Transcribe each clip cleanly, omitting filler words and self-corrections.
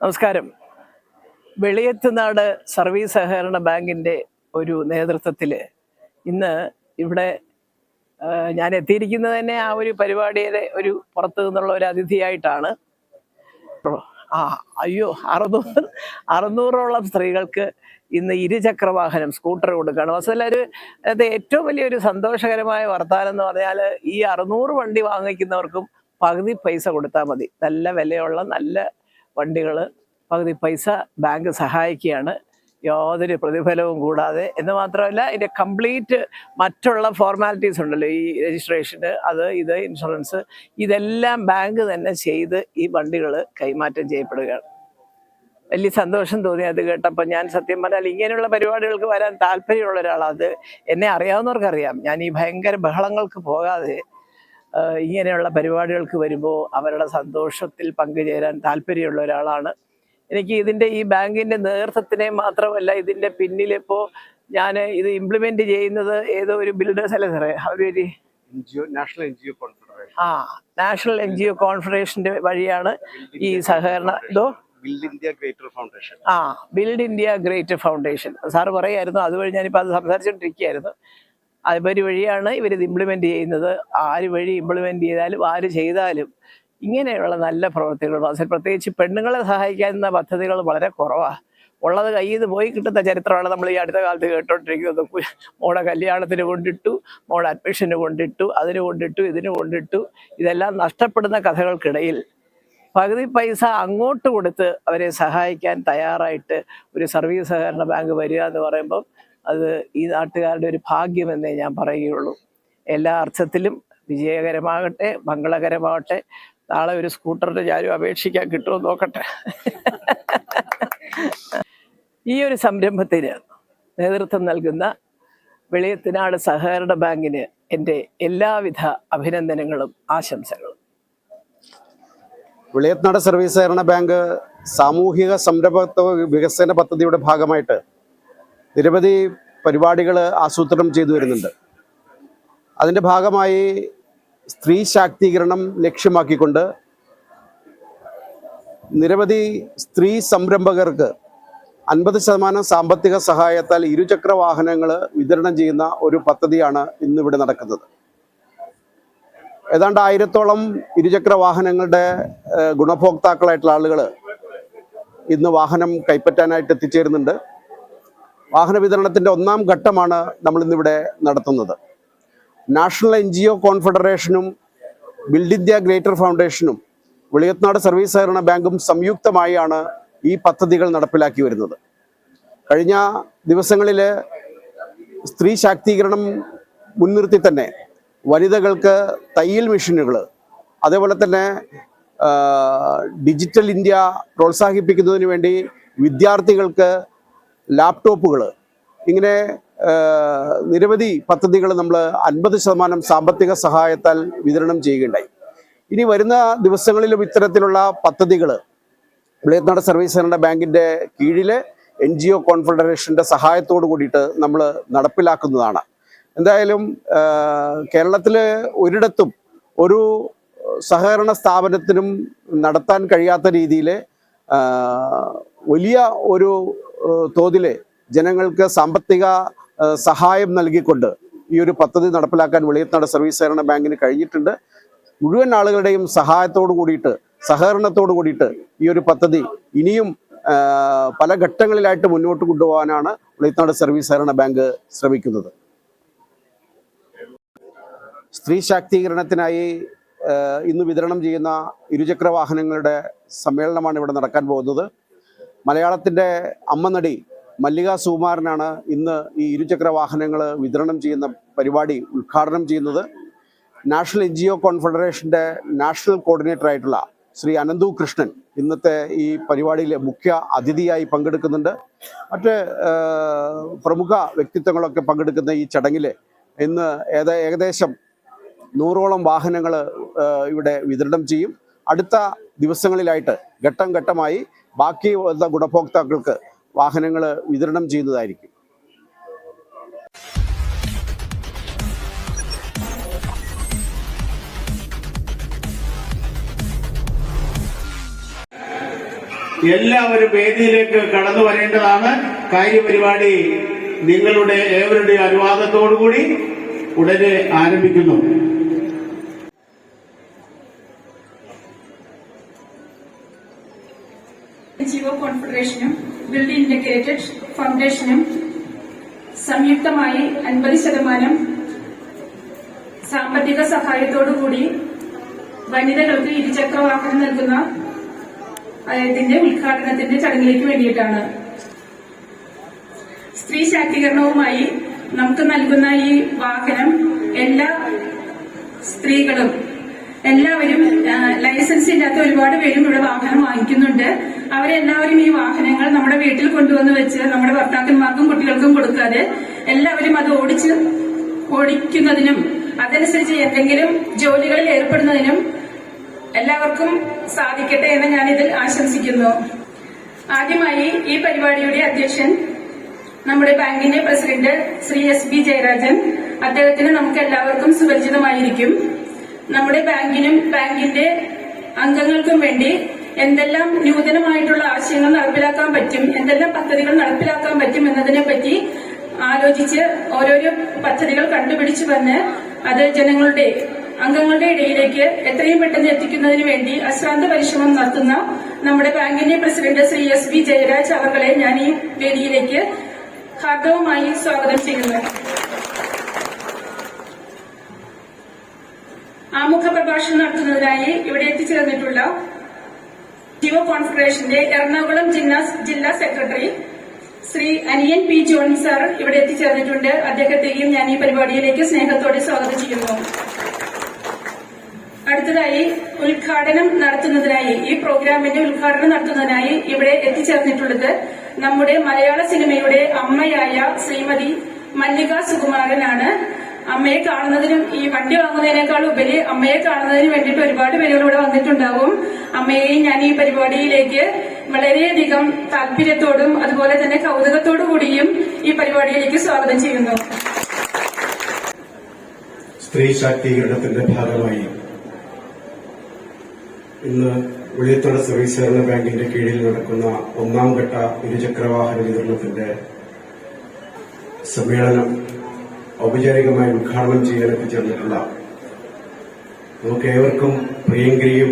നമസ്കാരം. വെളിയത്തുനാട് സർവീസ് സഹകരണ ബാങ്കിൻ്റെ ഒരു നേതൃത്വത്തിൽ ഇന്ന് ഇവിടെ ഞാൻ എത്തിയിരിക്കുന്നത് തന്നെ ആ ഒരു പരിപാടിയുടെ ഒരു പുറത്തു നിന്നുള്ള ഒരു അതിഥിയായിട്ടാണ്. അയ്യോ 600ഓളം സ്ത്രീകൾക്ക് ഇന്ന് ഇരുചക്രവാഹനം സ്കൂട്ടർ കൊടുക്കുകയാണ്. വസ്തുതയിൽ അത് ഏറ്റവും വലിയൊരു സന്തോഷകരമായ വർത്താനം എന്ന് പറഞ്ഞാൽ ഈ 600 വണ്ടി വാങ്ങിക്കുന്നവർക്കും പകുതി പൈസ കൊടുത്താൽ മതി. നല്ല വിലയുള്ള നല്ല വണ്ടികൾ പകുതി പൈസ ബാങ്ക് സഹായിക്കുകയാണ്, യാതൊരു പ്രതിഫലവും കൂടാതെ. എന്ന് മാത്രമല്ല, ഇതിൻ്റെ കംപ്ലീറ്റ് മറ്റുള്ള ഫോർമാലിറ്റീസ് ഉണ്ടല്ലോ, ഈ രജിസ്ട്രേഷന്, ഇത് ഇൻഷുറൻസ്, ഇതെല്ലാം ബാങ്ക് തന്നെ ചെയ്ത് ഈ വണ്ടികൾ കൈമാറ്റം ചെയ്യപ്പെടുകയാണ്. വലിയ സന്തോഷം തോന്നി അത് കേട്ടപ്പോൾ. ഞാൻ സത്യം പറഞ്ഞാൽ ഇങ്ങനെയുള്ള പരിപാടികൾക്ക് വരാൻ താല്പര്യമുള്ള ഒരാളാണ്. അത് എന്നെ അറിയാവുന്നവർക്കറിയാം. ഞാൻ ഈ ഭയങ്കര ബഹളങ്ങൾക്ക് പോകാതെ ഇങ്ങനെയുള്ള പരിപാടികൾക്ക് വരുമ്പോൾ അവരുടെ സന്തോഷത്തിൽ പങ്കുചേരാൻ താല്പര്യമുള്ള ഒരാളാണ്. എനിക്ക് ഈ ബാങ്കിൻ്റെ നേതൃത്വത്തിനെ മാത്രമല്ല, ഇതിൻ്റെ പിന്നിലിപ്പോൾ ഞാൻ ഇത് ഇംപ്ലിമെൻ്റ് ചെയ്യുന്നത് ഏതോ ഒരു ബിൽഡേഴ്സ് അല്ലേ സാറേ, അവരൊരു നാഷണൽ NGO കോൺഫെഡറേഷൻ്റെ വഴിയാണ് ഈ സഹകരണ build India greater foundation. Sir പറയായിരുന്നു, അതുവഴി ഞാനിപ്പോൾ അത് സംസാരിച്ചുകൊണ്ടിരിക്കുകയായിരുന്നു. അതുവഴി വഴിയാണ് ഇവരിത് ഇംപ്ലിമെൻ്റ് ചെയ്യുന്നത്. ആര് വഴി ഇംപ്ലിമെൻ്റ് ചെയ്താലും ആര് ചെയ്താലും ഇങ്ങനെയുള്ള നല്ല പ്രവൃത്തികൾ, പ്രത്യേകിച്ച് പെണ്ണുങ്ങളെ സഹായിക്കാവുന്ന പദ്ധതികൾ വളരെ കുറവാണ്. ഉള്ളത് കയ്യിൽ നിന്ന് പോയി കിട്ടുന്ന ചരിത്രമാണ് നമ്മൾ ഈ അടുത്ത കാലത്ത് കേട്ടോണ്ടിരിക്കുന്നത്. മോടെ കല്യാണത്തിന് കൊണ്ടിട്ടു, മോടെ അഡ്മിഷന് കൊണ്ടിട്ടു, അതിന് കൊണ്ടിട്ടു, ഇതിന് കൊണ്ടിട്ടു. ഇതെല്ലാം നഷ്ടപ്പെടുന്ന കഥകൾക്കിടയിൽ പകുതി പൈസ അങ്ങോട്ട് കൊടുത്ത് അവരെ സഹായിക്കാൻ തയ്യാറായിട്ട് ഒരു സർവീസ് സഹകരണ ബാങ്ക് വരിക എന്ന് പറയുമ്പം അത് ഈ നാട്ടുകാരുടെ ഒരു ഭാഗ്യമെന്നേ ഞാൻ പറയുകയുള്ളൂ. എല്ലാ അർത്ഥത്തിലും വിജയകരമാകട്ടെ, മംഗളകരമാകട്ടെ. നാളെ ഒരു സ്കൂട്ടറിന് ഞാനും അപേക്ഷിക്കാൻ കിട്ടുമോ നോക്കട്ടെ. ഈ ഒരു സംരംഭത്തിന് നേതൃത്വം നൽകുന്ന വെളിയത്തുനാട് സഹകരണ ബാങ്കിന് എൻ്റെ എല്ലാവിധ അഭിനന്ദനങ്ങളും ആശംസകളും. വെളിയത്തുനാട് സർവീസ് സഹകരണ ബാങ്ക് സാമൂഹിക സംരംഭത്വ വികസന പദ്ധതിയുടെ ഭാഗമായിട്ട് നിരവധി പരിപാടികൾ ആസൂത്രണം ചെയ്തു വരുന്നുണ്ട്. അതിൻ്റെ ഭാഗമായി സ്ത്രീ ശാക്തീകരണം ലക്ഷ്യമാക്കിക്കൊണ്ട് നിരവധി സ്ത്രീ സംരംഭകർക്ക് 50% സാമ്പത്തിക സഹായത്താൽ ഇരുചക്ര വാഹനങ്ങൾ വിതരണം ചെയ്യുന്ന ഒരു പദ്ധതിയാണ് ഇന്നിവിടെ നടക്കുന്നത്. ഏതാണ്ട് 1000ഓളം ഇരുചക്ര വാഹനങ്ങളുടെ ഗുണഭോക്താക്കളായിട്ടുള്ള ആളുകൾ ഇന്ന് വാഹനം കൈപ്പറ്റാനായിട്ട് എത്തിച്ചേരുന്നുണ്ട്. വാഹന വിതരണത്തിൻ്റെ 1ാം ഘട്ടമാണ് നമ്മളിന്നിവിടെ നടത്തുന്നത്. നാഷണൽ NGO കോൺഫെഡറേഷനും ബിൽഡ് ഇന്ത്യ ഗ്രേറ്റർ ഫൗണ്ടേഷനും വെളിയത്തുനാട് സർവീസ് സഹകരണ ബാങ്കും സംയുക്തമായാണ് ഈ പദ്ധതികൾ നടപ്പിലാക്കി വരുന്നത്. കഴിഞ്ഞ ദിവസങ്ങളിൽ സ്ത്രീ ശാക്തീകരണം മുൻനിർത്തി തന്നെ വനിതകൾക്ക് തയ്യൽ മെഷീനുകൾ, അതേപോലെ തന്നെ ഡിജിറ്റൽ ഇന്ത്യ പ്രോത്സാഹിപ്പിക്കുന്നതിന് വേണ്ടി വിദ്യാർത്ഥികൾക്ക് ലാപ്ടോപ്പുകൾ, ഇങ്ങനെ നിരവധി പദ്ധതികൾ നമ്മൾ 50% സാമ്പത്തിക സഹായത്താൽ വിതരണം ചെയ്യുകയുണ്ടായി. ഇനി വരുന്ന ദിവസങ്ങളിലും ഇത്തരത്തിലുള്ള പദ്ധതികൾ വെളിയത്തുനാട് സർവീസ് സഹകരണ ബാങ്കിൻ്റെ കീഴിൽ NGO കോൺഫെഡറേഷൻ്റെ സഹായത്തോടു കൂടിയിട്ട് നമ്മൾ നടപ്പിലാക്കുന്നതാണ്. എന്തായാലും കേരളത്തിൽ ഒരിടത്തും ഒരു സഹകരണ സ്ഥാപനത്തിനും നടത്താൻ കഴിയാത്ത രീതിയിൽ വലിയ ഒരു തോതിൽ ജനങ്ങൾക്ക് സാമ്പത്തിക സഹായം നൽകിക്കൊണ്ട് ഈ ഒരു പദ്ധതി നടപ്പിലാക്കാൻ വെളിയത്തുനാട് സർവീസ് സഹകരണ ബാങ്കിന് കഴിഞ്ഞിട്ടുണ്ട്. മുഴുവൻ ആളുകളുടെയും സഹായത്തോടു കൂടിയിട്ട്, സഹകരണത്തോടു കൂടിയിട്ട് ഈ ഒരു പദ്ധതി ഇനിയും പല ഘട്ടങ്ങളിലായിട്ട് മുന്നോട്ട് കൊണ്ടുപോകാനാണ് വെളിയത്തുനാട് സർവീസ് സഹകരണ ബാങ്ക് ശ്രമിക്കുന്നത്. സ്ത്രീ ശാക്തീകരണത്തിനായി ഇന്ന് വിതരണം ചെയ്യുന്ന ഇരുചക്ര വാഹനങ്ങളുടെ സമ്മേളനമാണ് ഇവിടെ നടക്കാൻ പോകുന്നത്. മലയാളത്തിൻ്റെ അമ്മനടി മല്ലിക സുകുമാരനാണ് ഇന്ന് ഈ ഇരുചക്ര വാഹനങ്ങൾ വിതരണം ചെയ്യുന്ന പരിപാടി ഉദ്ഘാടനം ചെയ്യുന്നത്. നാഷണൽ NGO കോൺഫെഡറേഷൻ്റെ നാഷണൽ കോർഡിനേറ്റർ ആയിട്ടുള്ള ശ്രീ അനന്തു കൃഷ്ണൻ ഇന്നത്തെ ഈ പരിപാടിയിൽ മുഖ്യ അതിഥിയായി പങ്കെടുക്കുന്നുണ്ട്. മറ്റ് പ്രമുഖ വ്യക്തിത്വങ്ങളൊക്കെ പങ്കെടുക്കുന്ന ഈ ചടങ്ങിൽ ഇന്ന് ഏകദേശം 100ഓളം വാഹനങ്ങൾ ഇവിടെ വിതരണം ചെയ്യും. അടുത്ത ദിവസങ്ങളിലായിട്ട് ഘട്ടം ഘട്ടമായി ബാക്കി വന്ന ഗുണഭോക്താക്കൾക്ക് വാഹനങ്ങൾ വിതരണം ചെയ്യുന്നതായിരിക്കും. എല്ലാവരും വേദിയിലേക്ക് കടന്നു വരേണ്ടതാണ്. കാര്യപരിപാടി നിങ്ങളുടെ ഏവരുടെയും അനുവാദത്തോടുകൂടി ഉടനെ ആരംഭിക്കുന്നു. ജിയോ കോൺഫെഡറേഷനും ബിൽഡ് ഇന്റഗ്രേറ്റഡ് ഫൗണ്ടേഷനും സംയുക്തമായി 50% സാമ്പത്തിക സഹായത്തോടുകൂടി വനിതകൾക്ക് ഇരുചക്ര വാഹനം നൽകുന്ന ഇതിന്റെ ഉദ്ഘാടനത്തിന്റെ ചടങ്ങിലേക്ക് വേണ്ടിയിട്ടാണ്. സ്ത്രീ ശാക്തീകരണവുമായി നമുക്ക് നൽകുന്ന ഈ വാഹനം എല്ലാ സ്ത്രീകളും എല്ലാവരും ലൈസൻസ് ഇല്ലാത്ത ഒരുപാട് പേരും ഇവിടെ വാഹനം വാങ്ങിക്കുന്നുണ്ട്. അവരെല്ലാവരും ഈ വാഹനങ്ങൾ നമ്മുടെ വീട്ടിൽ കൊണ്ടുവന്ന് വെച്ച് നമ്മുടെ ഭർത്താക്കന്മാർക്കും കുട്ടികൾക്കും കൊടുക്കാതെ എല്ലാവരും അത് ഓടിക്കുന്നതിനും അതനുസരിച്ച് എന്തെങ്കിലും ജോലികളിൽ ഏർപ്പെടുന്നതിനും എല്ലാവർക്കും സാധിക്കട്ടെ എന്ന് ഞാനിതിൽ ആശംസിക്കുന്നു. ആദ്യമായി ഈ പരിപാടിയുടെ അധ്യക്ഷൻ നമ്മുടെ ബാങ്കിന്റെ പ്രസിഡന്റ് ശ്രീ SB ജയരാജൻ. അദ്ദേഹത്തിന് നമുക്ക് എല്ലാവർക്കും സുപരിചിതമായിരിക്കും. നമ്മുടെ ബാങ്കിനും ബാങ്കിന്റെ അംഗങ്ങൾക്കും വേണ്ടി എന്തെല്ലാം നൂതനമായിട്ടുള്ള ആശയങ്ങൾ നടപ്പിലാക്കാൻ പറ്റും, എന്തെല്ലാം പദ്ധതികൾ നടപ്പിലാക്കാൻ പറ്റും എന്നതിനെ പറ്റി ആലോചിച്ച് ഓരോരോ പദ്ധതികൾ കണ്ടുപിടിച്ചു വന്ന് അത് ജനങ്ങളുടെ അംഗങ്ങളുടെ ഇടയിലേക്ക് എത്രയും പെട്ടെന്ന് എത്തിക്കുന്നതിന് വേണ്ടി അശ്രാന്ത പരിശ്രമം നടത്തുന്ന നമ്മുടെ ബാങ്കിന്റെ പ്രസിഡന്റ് ശ്രീ SB ജയരാജ് അവരെ ഞാൻ ഈ വേദിയിലേക്ക് ഹാർദവമായി സ്വാഗതം ചെയ്യുന്നു. ആമുഖ പ്രഭാഷണം നടത്തുന്നതിനായി ഇവിടെ എത്തിച്ചേർന്നിട്ടുള്ള ജിയോ കോൺഫെഡറേഷന്റെ എറണാകുളം ജില്ലാ സെക്രട്ടറി ശ്രീ അനിയൻ P. ജോൺ സാർ ഇവിടെ എത്തിച്ചേർന്നിട്ടുണ്ട്. അദ്ദേഹത്തെയും ഞാൻ ഈ പരിപാടിയിലേക്ക് സ്നേഹത്തോടെ സ്വാഗതം ചെയ്യുന്നു. അടുത്തതായി ഉദ്ഘാടനം നടത്തുന്നതിനായി ഈ പ്രോഗ്രാമിന്റെ ഉദ്ഘാടനം നടത്തുന്നതിനായി ഇവിടെ എത്തിച്ചേർന്നിട്ടുള്ളത് നമ്മുടെ മലയാള സിനിമയുടെ അമ്മയായ ശ്രീമതി മല്ലിക സുകുമാരനാണ്. അമ്മയെ കാണുന്നതിനും ഈ വണ്ടി വാങ്ങുന്നതിനേക്കാൾ ഉപരി അമ്മയെ കാണുന്നതിന് വേണ്ടിയിട്ട് ഒരുപാട് പേരുകൾ ഇവിടെ വന്നിട്ടുണ്ടാവും. അമ്മയെയും ഞാൻ ഈ പരിപാടിയിലേക്ക് വളരെയധികം താല്പര്യത്തോടും അതുപോലെ തന്നെ കൗതുകത്തോടു കൂടിയും ഈ പരിപാടിയിലേക്ക് സ്വാഗതം ചെയ്യുന്നു. സ്ത്രീ ശാക്തീകരണത്തിന്റെ ഭാഗമായി ഇന്ന് വെളിയത്തോട് സർവീസ് സഹകരണ ബാങ്കിന്റെ കീഴിൽ നടക്കുന്ന 1ാം ഘട്ട ഇരുചക്രവാഹന വിതരണത്തിന്റെ സമ്മേളനം ഔപചാരികമായി ഉദ്ഘാടനം ചെയ്യാൻ എത്തിച്ചേർന്നിട്ടുള്ള നമുക്ക് ഏവർക്കും പ്രിയങ്കരിയും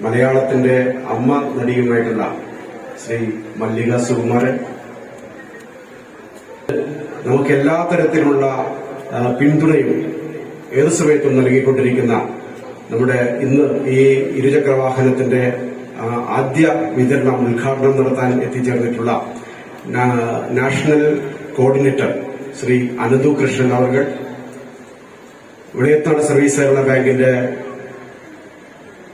മലയാളത്തിന്റെ അമ്മ നടിയുമായിട്ടുള്ള ശ്രീ മല്ലിക സുകുമാരൻ, നമുക്ക് എല്ലാ തരത്തിലുള്ള പിന്തുണയും ഏത് സമയത്തും നൽകിക്കൊണ്ടിരിക്കുന്ന നമ്മുടെ ഇന്ന് ഈ ഇരുചക്രവാഹനത്തിന്റെ ആദ്യ വിതരണം ഉദ്ഘാടനം നടത്താൻ എത്തിച്ചേർന്നിട്ടുള്ള നാഷണൽ കോർഡിനേറ്റർ ശ്രീ അനന്തു കൃഷ്ണൻ അവർ, വെളിയത്താട് സർവീസ് സഹകരണ ബാങ്കിന്റെ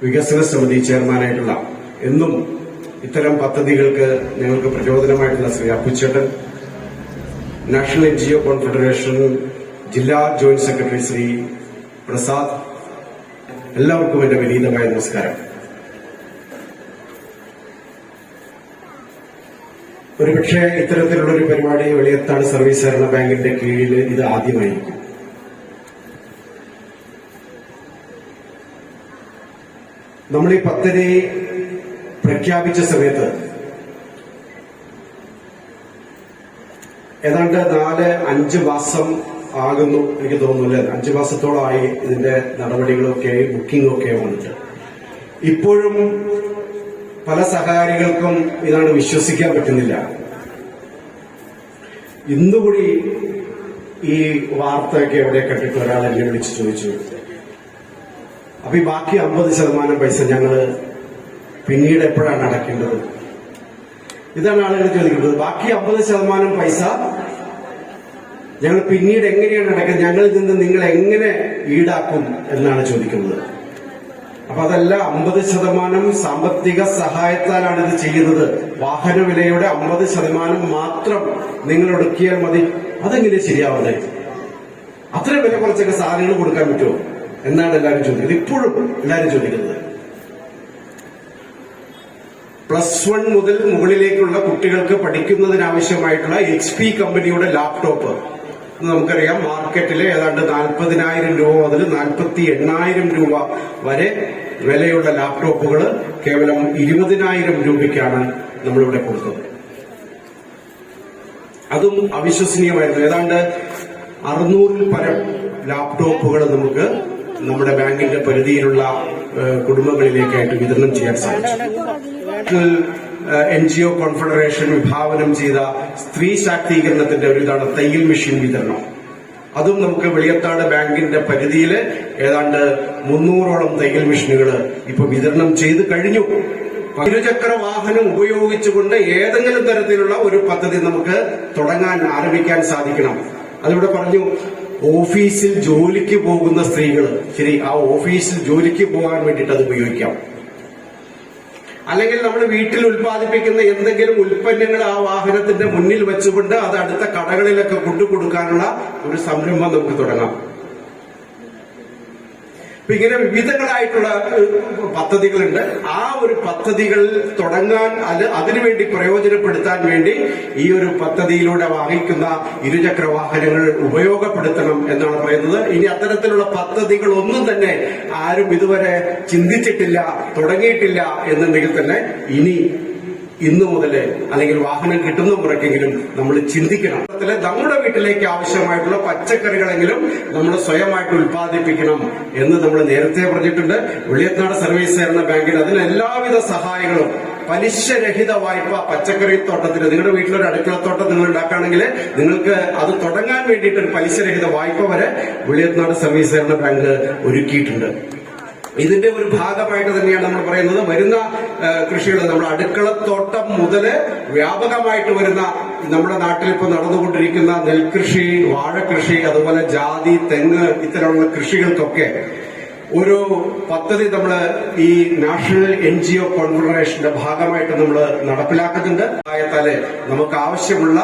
വികസന സമിതി ചെയർമാനായിട്ടുള്ള എന്നും ഇത്തരം പദ്ധതികൾക്ക് ഞങ്ങൾക്ക് പ്രചോദനമായിട്ടുള്ള ശ്രീ അപ്പുച്ചേട്ടൻ, നാഷണൽ NGO കോൺഫെഡറേഷൻ ജില്ലാ ജോയിന്റ് സെക്രട്ടറി ശ്രീ പ്രസാദ്, എല്ലാവർക്കും എന്റെ വിനീതമായ നമസ്കാരം. ഒരുപക്ഷെ ഇത്തരത്തിലുള്ള ഒരു പരിപാടി വെളിയത്താട് സർവീസ് സഹകരണ ബാങ്കിന്റെ കീഴിൽ ഇത് ആദ്യമായിരിക്കും. നമ്മൾ ഈ പദ്ധതി പ്രഖ്യാപിച്ച സമയത്ത് ഏതാണ്ട് 4-5 മാസം ആകുന്നു എനിക്ക് തോന്നുന്നു, അല്ലെ? 5 മാസത്തോളമായി ഇതിന്റെ നടപടികളൊക്കെ ബുക്കിംഗ് ഒക്കെ വന്നിട്ട് ഇപ്പോഴും പല സഹകാരികൾക്കും ഇതാണ് വിശ്വസിക്കാൻ പറ്റുന്നില്ല. ഇന്നുകൂടി ഈ വാർത്തയൊക്കെ എവിടെ കണ്ടിട്ട് ഒരാൾ എന്നെ വിളിച്ച് ചോദിച്ചു, അപ്പൊ ഈ ബാക്കി 50% പൈസ ഞങ്ങള് പിന്നീട് എപ്പോഴാണ് അടയ്ക്കേണ്ടത്? ഇതാണ് ആളുകൾ ചോദിക്കുന്നത്. ബാക്കി 50% പൈസ ഞങ്ങൾ പിന്നീട് എങ്ങനെയാണ് അടയ്ക്കുന്നത്, ഞങ്ങളിൽ നിന്ന് നിങ്ങൾ എങ്ങനെ ഈടാക്കും എന്നാണ് ചോദിക്കുന്നത്. അപ്പൊ അതല്ല, 50% സാമ്പത്തിക സഹായത്താലാണ് ഇത് ചെയ്യുന്നത്. വാഹന വിലയുടെ 50% മാത്രം നിങ്ങൾ ഒടുക്കിയാൽ മതി. അതെങ്ങനെ ശരിയാവുന്നത്? അത്ര വില കുറച്ചൊക്കെ സാധനങ്ങൾ കൊടുക്കാൻ പറ്റുമോ എന്നാണ് എല്ലാവരും ചോദിക്കുന്നത്. ഇപ്പോഴും എല്ലാവരും ചോദിക്കുന്നത്. +1 മുതൽ മുകളിലേക്കുള്ള കുട്ടികൾക്ക് പഠിക്കുന്നതിനാവശ്യമായിട്ടുള്ള HP കമ്പനിയുടെ ലാപ്ടോപ്പ് നമുക്കറിയാം, മാർക്കറ്റിലെ ഏതാണ്ട് 40,000 രൂപ മുതൽ 48,000 രൂപ വരെ വിലയുള്ള ലാപ്ടോപ്പുകൾ കേവലം 20,000 രൂപയ്ക്കാണ് നമ്മളിവിടെ കൊടുത്തത്. അതും അവിശ്വസനീയമായിരുന്നു. ഏതാണ്ട് 600-ൽ പരം ലാപ്ടോപ്പുകൾ നമുക്ക് നമ്മുടെ ബാങ്കിന്റെ പരിധിയിലുള്ള കുടുംബങ്ങളിലേക്കായിട്ട് വിതരണം ചെയ്യാൻ സാധിച്ചു. NGO കോൺഫെഡറേഷൻ വിഭാവനം ചെയ്ത സ്ത്രീ ശാക്തീകരണത്തിന്റെ ഒരു ഇതാണ് തയ്യൽ മെഷീൻ വിതരണം. അതും നമുക്ക് വെളിയത്താട് ബാങ്കിന്റെ പരിധിയിൽ ഏതാണ്ട് 300ഓളം തയ്യൽ മെഷീനുകൾ ഇപ്പൊ വിതരണം ചെയ്ത് കഴിഞ്ഞു. ഇരുചക്ര വാഹനം ഉപയോഗിച്ചുകൊണ്ട് ഏതെങ്കിലും തരത്തിലുള്ള ഒരു പദ്ധതി നമുക്ക് തുടങ്ങാൻ ആരംഭിക്കാൻ സാധിക്കണം. അതിവിടെ പറഞ്ഞു, ഓഫീസിൽ ജോലിക്ക് പോകുന്ന സ്ത്രീകൾ, ശരി, ആ ഓഫീസിൽ ജോലിക്ക് പോകാൻ വേണ്ടിയിട്ട് അത് ഉപയോഗിക്കാം. അല്ലെങ്കിൽ നമ്മൾ വീട്ടിൽ ഉൽപ്പാദിപ്പിക്കുന്ന എന്തെങ്കിലും ഉൽപ്പന്നങ്ങൾ ആ വാഹനത്തിന്റെ മുന്നിൽ വെച്ചുകൊണ്ട് അത് അടുത്ത കടകളിലൊക്കെ കൊണ്ടുകൊടുക്കാനുള്ള ഒരു സംരംഭം നമുക്ക് തുടങ്ങാം. അപ്പൊ ഇങ്ങനെ വിവിധങ്ങളായിട്ടുള്ള പദ്ധതികളുണ്ട്. ആ ഒരു പദ്ധതികൾ തുടങ്ങാൻ, അതിനുവേണ്ടി പ്രയോജനപ്പെടുത്താൻ വേണ്ടി ഈ ഒരു പദ്ധതിയിലൂടെ വാങ്ങിക്കുന്ന ഇരുചക്ര വാഹനങ്ങൾ ഉപയോഗപ്പെടുത്തണം എന്നാണ് പറയുന്നത്. ഇനി അത്തരത്തിലുള്ള പദ്ധതികൾ ഒന്നും തന്നെ ആരും ഇതുവരെ ചിന്തിച്ചിട്ടില്ല, തുടങ്ങിയിട്ടില്ല എന്നുണ്ടെങ്കിൽ തന്നെ ഇന്നു മുതൽ അല്ലെങ്കിൽ വാഹനം കിട്ടുന്ന മുറയ്ക്കെങ്കിലും നമ്മൾ ചിന്തിക്കണം. നമ്മുടെ വീട്ടിലേക്ക് ആവശ്യമായിട്ടുള്ള പച്ചക്കറികളെങ്കിലും നമ്മൾ സ്വയമായിട്ട് ഉൽപ്പാദിപ്പിക്കണം എന്ന് നമ്മൾ നേരത്തെ പറഞ്ഞിട്ടുണ്ട്. വെളിയത്താട് സർവീസ് സഹകരണ ബാങ്കിന് അതിന് എല്ലാവിധ സഹായങ്ങളും, പലിശരഹിത വായ്പ പച്ചക്കറി തോട്ടത്തിന്, നിങ്ങളുടെ വീട്ടിലൊരു അടുക്കളത്തോട്ടം നിങ്ങൾ ഉണ്ടാക്കുകയാണെങ്കിൽ നിങ്ങൾക്ക് അത് തുടങ്ങാൻ വേണ്ടിയിട്ട് ഒരു പലിശരഹിത വായ്പ വരെ വെളിയത്താട് സർവീസ് സഹകരണ ബാങ്ക് ഒരുക്കിയിട്ടുണ്ട്. ഇതിന്റെ ഒരു ഭാഗമായിട്ട് തന്നെയാണ് നമ്മൾ പറയുന്നത്, വരുന്ന കൃഷികൾ, നമ്മുടെ അടുക്കളത്തോട്ടം മുതല് വ്യാപകമായിട്ട് വരുന്ന നമ്മുടെ നാട്ടിൽ ഇപ്പൊ നടന്നുകൊണ്ടിരിക്കുന്ന നെൽകൃഷി, വാഴകൃഷി, അതുപോലെ ജാതി, തെങ്ങ്, ഇത്തരമുള്ള കൃഷികൾക്കൊക്കെ ഒരു പദ്ധതി നമ്മൾ ഈ നാഷണൽ NGO കോൺഫെഡറേഷന്റെ ഭാഗമായിട്ട് നമ്മൾ നടപ്പിലാക്കുന്നുണ്ട്. സഹായത്താല് നമുക്ക് ആവശ്യമുള്ള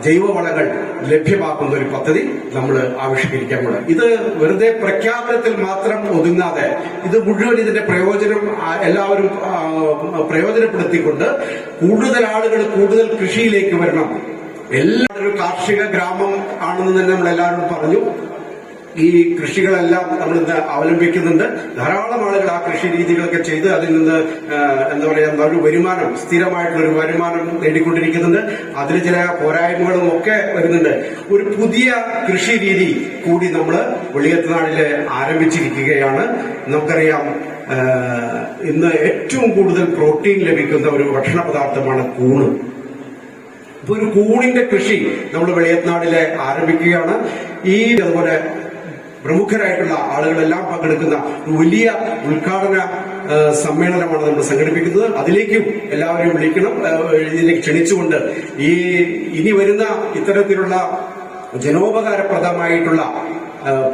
ജൈവവളങ്ങൾ ലഭ്യമാക്കുന്ന ഒരു പദ്ധതി നമ്മൾ ആവിഷ്കരിക്കാറുണ്ട്. ഇത് വെറുതെ പ്രഖ്യാപനത്തിൽ മാത്രം ഒതുങ്ങാതെ ഇത് മുഴുവൻ ഇതിന്റെ പ്രയോജനം എല്ലാവരും പ്രയോജനപ്പെടുത്തിക്കൊണ്ട് കൂടുതൽ ആളുകൾ കൂടുതൽ കൃഷിയിലേക്ക് വരണം. എല്ലാവരും ഒരു കാർഷിക ഗ്രാമം ആണെന്ന് തന്നെ നമ്മൾ എല്ലാവരും പറഞ്ഞു. ഈ കൃഷികളെല്ലാം നമ്മൾ ഇന്ന് അവലംബിക്കുന്നുണ്ട്. ധാരാളം ആളുകൾ ആ കൃഷി രീതികളൊക്കെ ചെയ്ത് അതിൽ നിന്ന് എന്താ പറയാ ഒരു വരുമാനം, സ്ഥിരമായിട്ടുള്ള ഒരു വരുമാനം നേടിക്കൊണ്ടിരിക്കുന്നുണ്ട്. അതിൽ ചില പോരായ്മകളും ഒക്കെ വരുന്നുണ്ട്. ഒരു പുതിയ കൃഷി രീതി കൂടി നമ്മൾ വെളിയത്താടില് ആരംഭിച്ചിരിക്കുകയാണ്. നമുക്കറിയാം, ഇന്ന് ഏറ്റവും കൂടുതൽ പ്രോട്ടീൻ ലഭിക്കുന്ന ഒരു ഭക്ഷണ പദാർത്ഥമാണ് കൂണ്. ഇപ്പൊ ഒരു കൂണിന്റെ കൃഷി നമ്മൾ വെളിയത്താടില് ആരംഭിക്കുകയാണ്. അതുപോലെ പ്രമുഖരായിട്ടുള്ള ആളുകളെല്ലാം പങ്കെടുക്കുന്ന വലിയ ഉദ്ഘാടന സമ്മേളനമാണ് നമ്മൾ സംഘടിപ്പിക്കുന്നത്. അതിലേക്കും എല്ലാവരെയും വിളിക്കണം, ഇതിലേക്ക് ക്ഷണിച്ചുകൊണ്ട് ഇനി വരുന്ന ഇത്തരത്തിലുള്ള ജനോപകാരപ്രദമായിട്ടുള്ള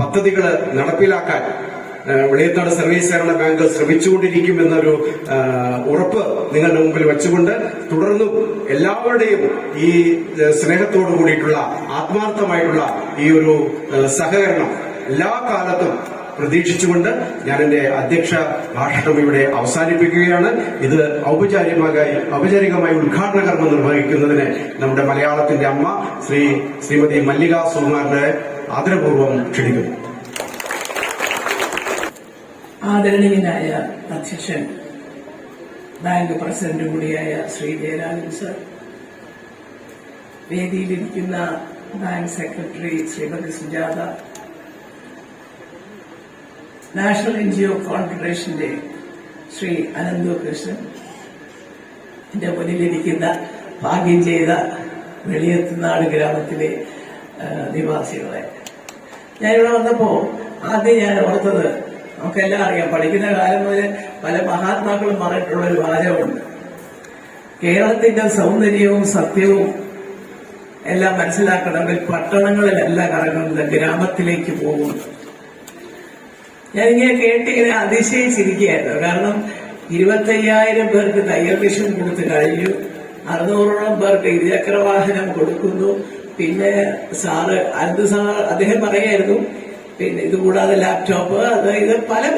പദ്ധതികൾ നടപ്പിലാക്കാൻ വെളിയത്താട് സർവീസ് സഹകരണ ബാങ്ക് ശ്രമിച്ചുകൊണ്ടിരിക്കുമെന്നൊരു ഉറപ്പ് നിങ്ങളുടെ മുമ്പിൽ വെച്ചുകൊണ്ട് തുടർന്നും എല്ലാവരുടെയും ഈ സ്നേഹത്തോടു കൂടിയിട്ടുള്ള ആത്മാർത്ഥമായിട്ടുള്ള ഈ ഒരു സഹകരണം എല്ലാ കാലത്തും പ്രതീക്ഷിച്ചുകൊണ്ട് ഞാൻ എന്റെ അധ്യക്ഷ ഭാഷണം ഇവിടെ അവസാനിപ്പിക്കുകയാണ്. ഇത് ഔപചാരികമായി ഉദ്ഘാടന കർമ്മം നിർവഹിക്കുന്നതിന് നമ്മുടെ മലയാളത്തിന്റെ അമ്മ ശ്രീമതി മല്ലിക സുകുമാരനെ ആദരപൂർവ്വം ക്ഷണിക്കുന്നു. ആദരണീയനായ അധ്യക്ഷൻ, ബാങ്ക് പ്രസിഡന്റ് കൂടിയായ ശ്രീ ജയരാജൻ സർ, വേദിയിലിരിക്കുന്ന bank secretary Shrimati Sujatha, national NGO കോൺഫെഡറേഷന്റെ ശ്രീ അനന്തു കൃഷ്ണൻ, എന്റെ മുന്നിലിരിക്കുന്ന ഭാഗ്യം ചെയ്ത വെളിയത്തുനാട് ഗ്രാമത്തിലെ നിവാസികളെ, ഞാനിവിടെ വന്നപ്പോ ആദ്യം ഞാൻ ഓർത്തത്, നമുക്കെല്ലാം അറിയാം, പഠിക്കുന്ന കാലം മുതൽ പല മഹാത്മാക്കളും പറഞ്ഞിട്ടുള്ള ഒരു വാചകമുണ്ട്, കേരളത്തിന്റെ സൗന്ദര്യവും സത്യവും എല്ലാം മനസ്സിലാക്കണമെങ്കിൽ പട്ടണങ്ങളിലല്ല കറങ്ങുന്നത്, ഗ്രാമത്തിലേക്ക് പോകും. ഞാനിങ്ങനെ കേട്ടിങ്ങനെ അതിശയിച്ചിരിക്കുകയായിരുന്നു. കാരണം 25,000 പേർക്ക് തയ്യൽ മെഷീൻ കൊടുത്തു കഴിഞ്ഞു, 600ഓളം പേർക്ക് ഇരുചക്രവാഹനം കൊടുക്കുന്നു. പിന്നെ അദ്ദേഹം പറയായിരുന്നു, പിന്നെ ഇതുകൂടാതെ ലാപ്ടോപ്പ്, ഇത്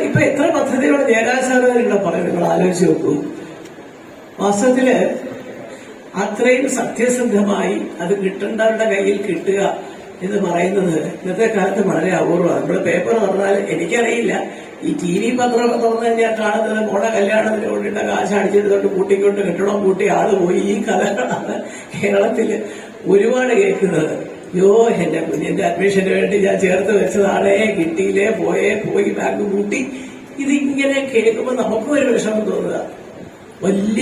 ഇപ്പൊ എത്ര പദ്ധതികൾ ജയരാജ് സാറുകാരുടെ പറയും, നിങ്ങൾ ആലോചിച്ച് നോക്കൂ. വാസ്തവത്തില് അത്രയും സത്യസന്ധമായി അത് കിട്ടേണ്ടവരുടെ കയ്യിൽ കിട്ടുക എന്ന് പറയുന്നത് ഇന്നത്തെ കാലത്ത് വളരെ അപൂർവമാണ്. നമ്മൾ പേപ്പർ തുറന്നാൽ, എനിക്കറിയില്ല, ഈ TV പത്രമൊക്കെ തുറന്നു കഴിഞ്ഞാൽ കാണുന്നത് മോളെ കല്യാണത്തിന് കൊണ്ടിട്ട കാശ് അടിച്ചെടുത്തോട്ട് കൂട്ടിക്കൊണ്ട് കെട്ടിടം കൂട്ടി ആള് പോയി. ഈ കഥകളാണ് കേരളത്തില് ഒരുപാട് കേൾക്കുന്നത്. എന്റെ കുഞ്ഞിന്റെ അഡ്മിഷന് വേണ്ടി ഞാൻ ചേർത്ത് വെച്ചതാണേ, കിട്ടിയില്ലേ, പോയി ബാങ്ക് കൂട്ടി. ഇതിങ്ങനെ കേൾക്കുമ്പോൾ നമുക്കും ഒരു വിഷമം തോന്നുക. വലിയ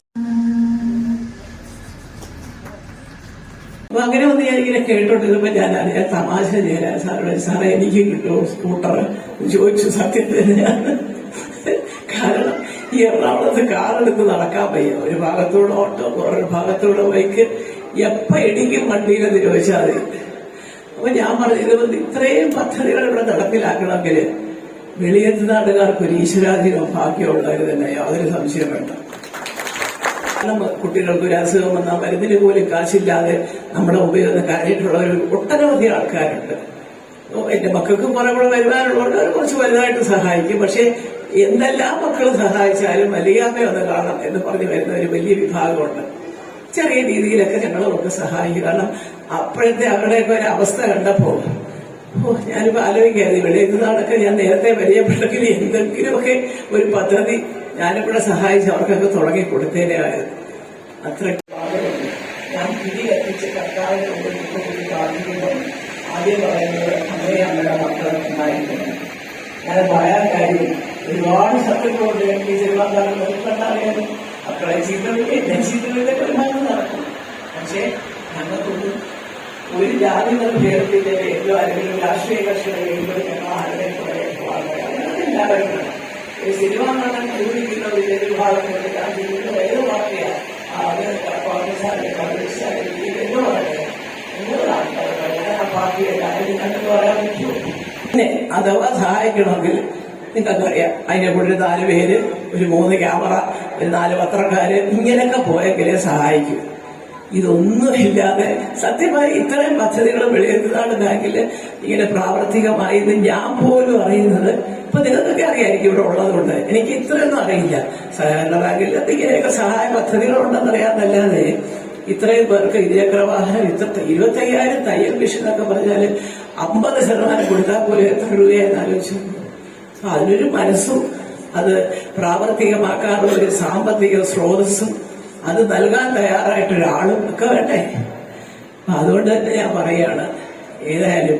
അപ്പൊ അങ്ങനെ വന്ന് ഞാനിങ്ങനെ കേട്ടോണ്ടിരുന്നപ്പോ ഞാൻ തമാശ ചെയ്യാൻ സാറോട്, സാറേ എനിക്ക് കിട്ടുമോ സ്കൂട്ടർ ചോദിച്ചു. സത്യത്തിന് ഞാൻ കാരണം ഈ എറണാകുളത്ത് കാറെടുത്ത് നടക്കാൻ വയ്യ. ഒരു ഭാഗത്തൂടെ ഓട്ടോ, വേറൊരു ഭാഗത്തൂടെ ബൈക്ക്, എപ്പ ഇടിക്കും വണ്ടിയിലെന്ന് ചോദിച്ചാൽ മതി. അപ്പൊ ഞാൻ പറഞ്ഞത് ഇത്രയും പദ്ധതികൾ ഇവിടെ നടപ്പിലാക്കണമെങ്കിൽ വെളിയത്ത് നാട്ടുകാർക്ക് ഒരു ഈശ്വരാധീനം ഭാഗ്യമുള്ളവർ തന്നെ, യാതൊരു സംശയം വേണ്ട. കാരണം കുട്ടികൾക്ക് ഒരു അസുഖം വന്നാൽ മരുന്നിന് പോലും കാശില്ലാതെ നമ്മുടെ ഉപയോഗം കാര്യമായിട്ടുള്ള ഒരു ഒട്ടനവധി ആൾക്കാരുണ്ട്. എന്റെ മക്കൾക്ക് കുറെ കൂടെ വരുമാനമുള്ളവർക്ക് അവർ കുറച്ച് വലുതായിട്ട് സഹായിക്കും. പക്ഷെ എന്തെല്ലാം മക്കൾ സഹായിച്ചാലും വലിയാമ്മ ഒന്ന് കാണണം എന്ന് പറഞ്ഞു വരുന്ന ഒരു വലിയ വിഭാഗമുണ്ട്. ചെറിയ രീതിയിലൊക്കെ ഞങ്ങളൊക്കെ സഹായിക്കും. കാരണം അപ്പോഴത്തെ അവരുടെയൊക്കെ ഒരു അവസ്ഥ കണ്ടപ്പോ ഞാനിപ്പോ ആലോചിക്കായിരുന്നു, വെളിയിൽ നിന്നൊക്കെ ഞാൻ നേരത്തെ പരിചയപ്പെട്ടെങ്കിൽ എന്തെങ്കിലുമൊക്കെ ഒരു പദ്ധതി ഞാനിവിടെ സഹായിച്ച് അവർക്കൊക്കെ തുടങ്ങി കൊടുത്തേനായിരുന്നു. അത്ര ഞാൻ തിരി കത്തിച്ച് കർത്താവിനെ കൊണ്ടുപോയി പ്രാർത്ഥിക്കുമ്പോൾ ആദ്യം പറയുന്നത് അമ്മയുടെ മക്കൾ ഉണ്ടായിരുന്നു. ഞാൻ പറയാൻ കാര്യം ഒരുപാട് ശത്രുക്കളുണ്ട്. ഈ സിനിമാക്കാരൻ കണ്ടാലും മക്കളെ ചീത്തവില്ല, എന്നെ ചീത്തവില്ല, ഒരു ഭാഗം നടക്കും. പക്ഷെ ഞങ്ങൾക്കൊന്നും ഒരു ജാതി ഭേദത്തിന്റെ പേരിലോ അല്ലെങ്കിൽ രാഷ്ട്രീയ കക്ഷിയുടെ പേരിലോ ഞങ്ങൾ ആരുടെയും കുറെ എല്ലാവരും ഒരു സിനിമ കാണാൻ ചോദിക്കുന്ന ഒരു വിഭാഗത്തിന്റെ രാജ്യത്തിന്റെ ഏത് പാർട്ടിയാണ് അത് കോൺഗ്രസ് കമ്മ്യൂണിസ്റ്റ് എന്ന് പറയുന്നത് ആ പാർട്ടിയെ കാര്യമെന്ന് പറയാൻ പറ്റുമോ? പിന്നെ അഥവാ സഹായിക്കണമെങ്കിൽ നിങ്ങൾക്കറിയാം, അതിന്റെ കൂടെ 4 പേര്, ഒരു 3 ക്യാമറ, ഒരു 4 പത്രക്കാര്, ഇങ്ങനെയൊക്കെ പോയെങ്കിലേ സഹായിക്കും. ഇതൊന്നുമില്ലാതെ സത്യമായി ഇത്രയും പദ്ധതികൾ വെളിയെത്തുന്നതാണ് ബാങ്കിൽ ഇങ്ങനെ പ്രാവർത്തികമായത് ഞാൻ പോലും അറിയുന്നത്. ഇപ്പൊ നിങ്ങൾക്കൊക്കെ അറിയാമായിരിക്കും ഇവിടെ ഉള്ളതുകൊണ്ട്. എനിക്ക് ഇത്രയൊന്നും അറിയില്ല. സഹകരണ ബാങ്കിൽ ഇങ്ങനെയൊക്കെ സഹായ പദ്ധതികളുണ്ടെന്നറിയാന്നല്ലാതെ ഇത്രയും പേർക്ക് ഇരുചക്രവാഹനം 25,000 തയ്യൽ മിഷനൊക്കെ പറഞ്ഞാല് 50% കൊടുത്താൽ പോലും എത്ര രൂപയെന്ന് ആലോചിച്ചു. അതിനൊരു മനസ്സും അത് പ്രാവർത്തികമാക്കാനുള്ള ഒരു സാമ്പത്തിക സ്രോതസ്സും അത് നൽകാൻ തയ്യാറായിട്ടൊരാളും ഒക്കെ വേണ്ടേ? അതുകൊണ്ട് തന്നെ ഞാൻ പറയുകയാണ്, ഏതായാലും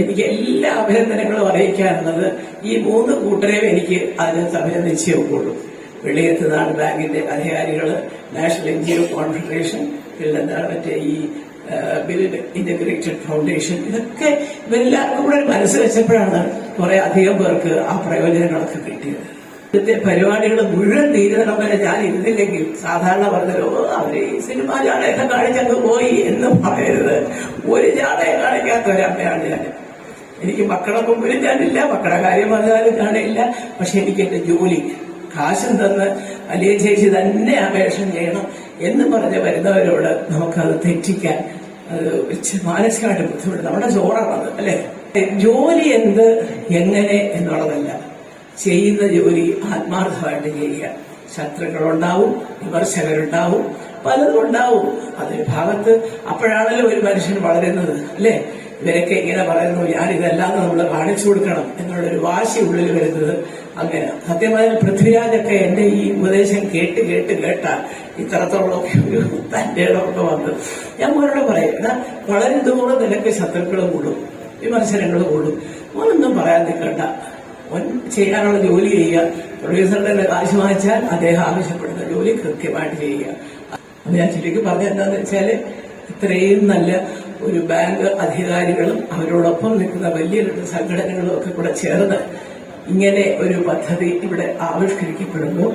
എനിക്ക് എല്ലാ അഭിനന്ദനങ്ങളും അറിയിക്കാനുള്ളത് ഈ 3 കൂട്ടരെയും എനിക്ക് അതിനകത്ത് അഭിനന്ദിച്ചേ ഒക്കുള്ളൂ. വെളിയത്ത് നാട് ബാങ്കിന്റെ അധികാരികള്, നാഷണൽ NGO കോൺഫെഡറേഷൻ, പിന്നെന്താണ് മറ്റേ ഈ ബിൽഡ് ഇന്റഗ്രേറ്റഡ് ഫൗണ്ടേഷൻ, ഇതൊക്കെ ഇവരെല്ലാവർക്കും കൂടെ മനസ്സ് വെച്ചപ്പോഴാണ് കുറെ അധികം പേർക്ക് ആ പ്രയോജനങ്ങളൊക്കെ കിട്ടിയത്. ഇന്നത്തെ പരിപാടികൾ മുഴുവൻ തീരുന്നിടം വരെ ഞാൻ ഇരുന്നില്ലെങ്കിൽ സാധാരണ പറഞ്ഞല്ലോ അവര് ഈ സിനിമ ജാടയൊക്കെ കാണിച്ചങ്ങ് പോയി എന്ന് പറയരുത്. ഒരു ജാടയെ കാണിക്കാത്ത ഒരമ്മയാണ് ഞാൻ. എനിക്ക് മക്കളെ മുമ്പിലും ഞാനില്ല, മക്കളുടെ കാര്യം പറഞ്ഞാലും ഞാനില്ല. പക്ഷെ എനിക്ക് എന്റെ ജോലി കാശും തന്ന് വലിയ ചേച്ചി തന്നെ അപേക്ഷ ചെയ്യണം എന്ന് പറഞ്ഞ് വരുന്നവരോട് നമുക്കത് തെറ്റിക്കാൻ അത് മാനസികമായിട്ട് ബുദ്ധിമുട്ട്. നമ്മുടെ ചോറാണത് അല്ലെ. ജോലി എന്ത് എങ്ങനെ എന്നുള്ളതല്ല, ചെയ്യുന്ന ജോലി ആത്മാർത്ഥമായിട്ട് ചെയ്യുക. ശത്രുക്കളുണ്ടാവും, വിമർശകരുണ്ടാവും, പലതും ഉണ്ടാവും. അതൊരു ഭാഗത്ത് അപ്പോഴാണല്ലോ ഒരു മനുഷ്യൻ വളരുന്നത് അല്ലെ. ഇവരൊക്കെ ഇങ്ങനെ പറയുന്നു, ഞാനിതെല്ലാം നമ്മൾ കാണിച്ചു കൊടുക്കണം എന്നുള്ളൊരു വാശി ഉള്ളിൽ വരുന്നത് അങ്ങനെ. സത്യമായ പൃഥ്വിരാജൊക്കെ എന്റെ ഈ ഉപദേശം കേട്ടാൽ ഇത്രത്തോളമൊക്കെ ഒരു തന്റെ ഇടമൊക്കെ വന്നു. ഞാൻ മോനോട് പറയും, വളരെ ദൂരം നിനക്ക് ശത്രുക്കളും കൂടും, വിമർശനങ്ങളും കൂടും, മോനൊന്നും പറയാൻ നിൽക്കണ്ട, ചെയ്യാനുള്ള ജോലി ചെയ്യുക. പ്രൊഡ്യൂസറുടെ കാശ് വാങ്ങിച്ചാൽ അദ്ദേഹം ആവശ്യപ്പെടുന്ന ജോലി കൃത്യമായിട്ട് ചെയ്യുക. അത് ഞാൻ ചുരുക്കി പറഞ്ഞ എന്താന്ന് വെച്ചാല്, ഇത്രയും നല്ല ഒരു ബാങ്ക് അധികാരികളും അവരോടൊപ്പം നിൽക്കുന്ന വലിയ സംഘടനകളും ഒക്കെ കൂടെ ചേർന്ന് ഇങ്ങനെ ഒരു പദ്ധതി ഇവിടെ ആവിഷ്കരിക്കപ്പെടുമ്പോൾ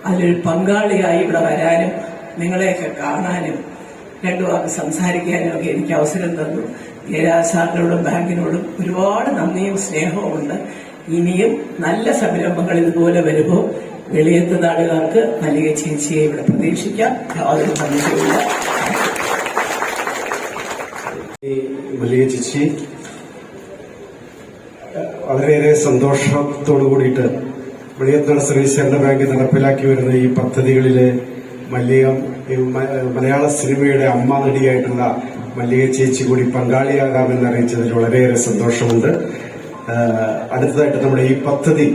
അതിലൊരു പങ്കാളിയായി ഇവിടെ വരാനും നിങ്ങളെയൊക്കെ കാണാനും 2 വാക്ക് സംസാരിക്കാനും ഒക്കെ എനിക്ക് അവസരം തന്നു. ജയരാജ് ബാങ്കിനോടും ഒരുപാട് നന്ദിയും സ്നേഹവും ഉണ്ട്. ഇനിയും നല്ല സംരംഭങ്ങൾ ഇതുപോലെ വരുമ്പോൾ വെളിയത്ത് നാടുകാർക്ക് മല്ലിക ചേച്ചിയെ ഇവിടെ പ്രതീക്ഷിക്കാം. യാതൊരു സംശയമില്ല. മല്ലിക ചേച്ചി വളരെയേറെ സന്തോഷത്തോടു കൂടിയിട്ട് വെളിയത്ത് സർവീസ് ബാങ്ക് നടപ്പിലാക്കി വരുന്ന ഈ പദ്ധതികളിലെ മലയാള സിനിമയുടെ അമ്മ നടിയായിട്ടുള്ള മല്ലിക ചേച്ചി കൂടി പങ്കാളിയാകാമെന്ന് അറിയിച്ചതിൽ വളരെയേറെ സന്തോഷമുണ്ട്. അടുത്തതായിട്ട് നമ്മുടെ ഈ പദ്ധതി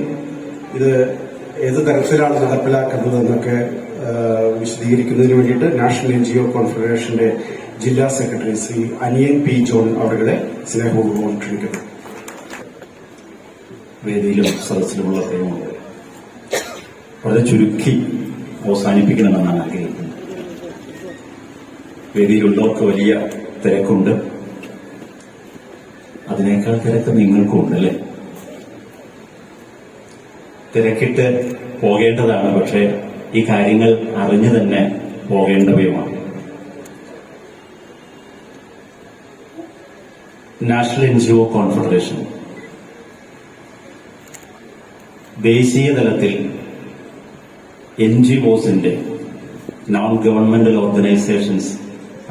ഇത് ഏത് തരത്തിലാണ് നടപ്പിലാക്കുന്നത് എന്നൊക്കെ വിശദീകരിക്കുന്നതിന് വേണ്ടിയിട്ട് നാഷണൽ NGO കോൺഫെഡറേഷന്റെ ജില്ലാ സെക്രട്ടറി ശ്രീ അനിയൻ പി ജോൺ അവരുടെ സ്നേഹപൂർവ്വം ക്ഷണിക്കുന്നു. വേദിയിലും സദസ്സിലുമുള്ള പ്രേമമുണ്ട് വളരെ ചുരുക്കി അവസാനിപ്പിക്കണമെന്നാണ് ആഗ്രഹിക്കുന്നത്. വേദിയിലുള്ളവർക്ക് വലിയ തിരക്കുണ്ട്, അതിനേക്കാൾ തിരക്ക് നിങ്ങൾക്കുണ്ട് അല്ലേ? തിരക്കിട്ട് പോകേണ്ടതാണ്, പക്ഷേ ഈ കാര്യങ്ങൾ അറിഞ്ഞു തന്നെ പോകേണ്ടവയുമാണ്. നാഷണൽ NGO കോൺഫെഡറേഷൻ ദേശീയ തലത്തിൽ NGOസിന്റെ നോൺ ഗവൺമെന്റൽ ഓർഗനൈസേഷൻസ്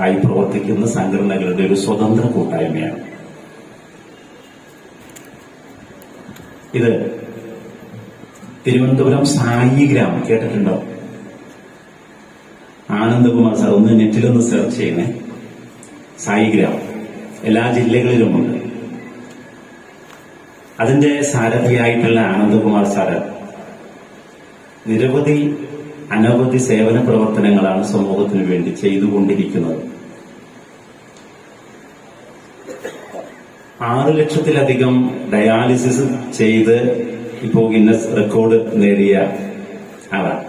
ആയി പ്രവർത്തിക്കുന്ന സംഘടനകളുടെ ഒരു സ്വതന്ത്ര കൂട്ടായ്മയാണ്. ഇത് തിരുവനന്തപുരം സായിഗ്രാം കേട്ടിട്ടുണ്ടോ? ആനന്ദകുമാർ സാർ ഒന്ന് നെറ്റിലൊന്ന് സെർച്ച് ചെയ്യുന്നേ. സായിഗ്രാം എല്ലാ ജില്ലകളിലുമുണ്ട്. അതിന്റെ സാരഥിയായിട്ടുള്ള ആനന്ദകുമാർ സാറ് നിരവധി അനവധി സേവന പ്രവർത്തനങ്ങളാണ് സമൂഹത്തിന് വേണ്ടി ചെയ്തുകൊണ്ടിരിക്കുന്നത്. 6 ലക്ഷത്തിലധികം ഡയാലിസിസ് ചെയ്ത് ഇപ്പോൾ ഗിന്നസ് റെക്കോർഡ് നേടിയ ആളാണ്.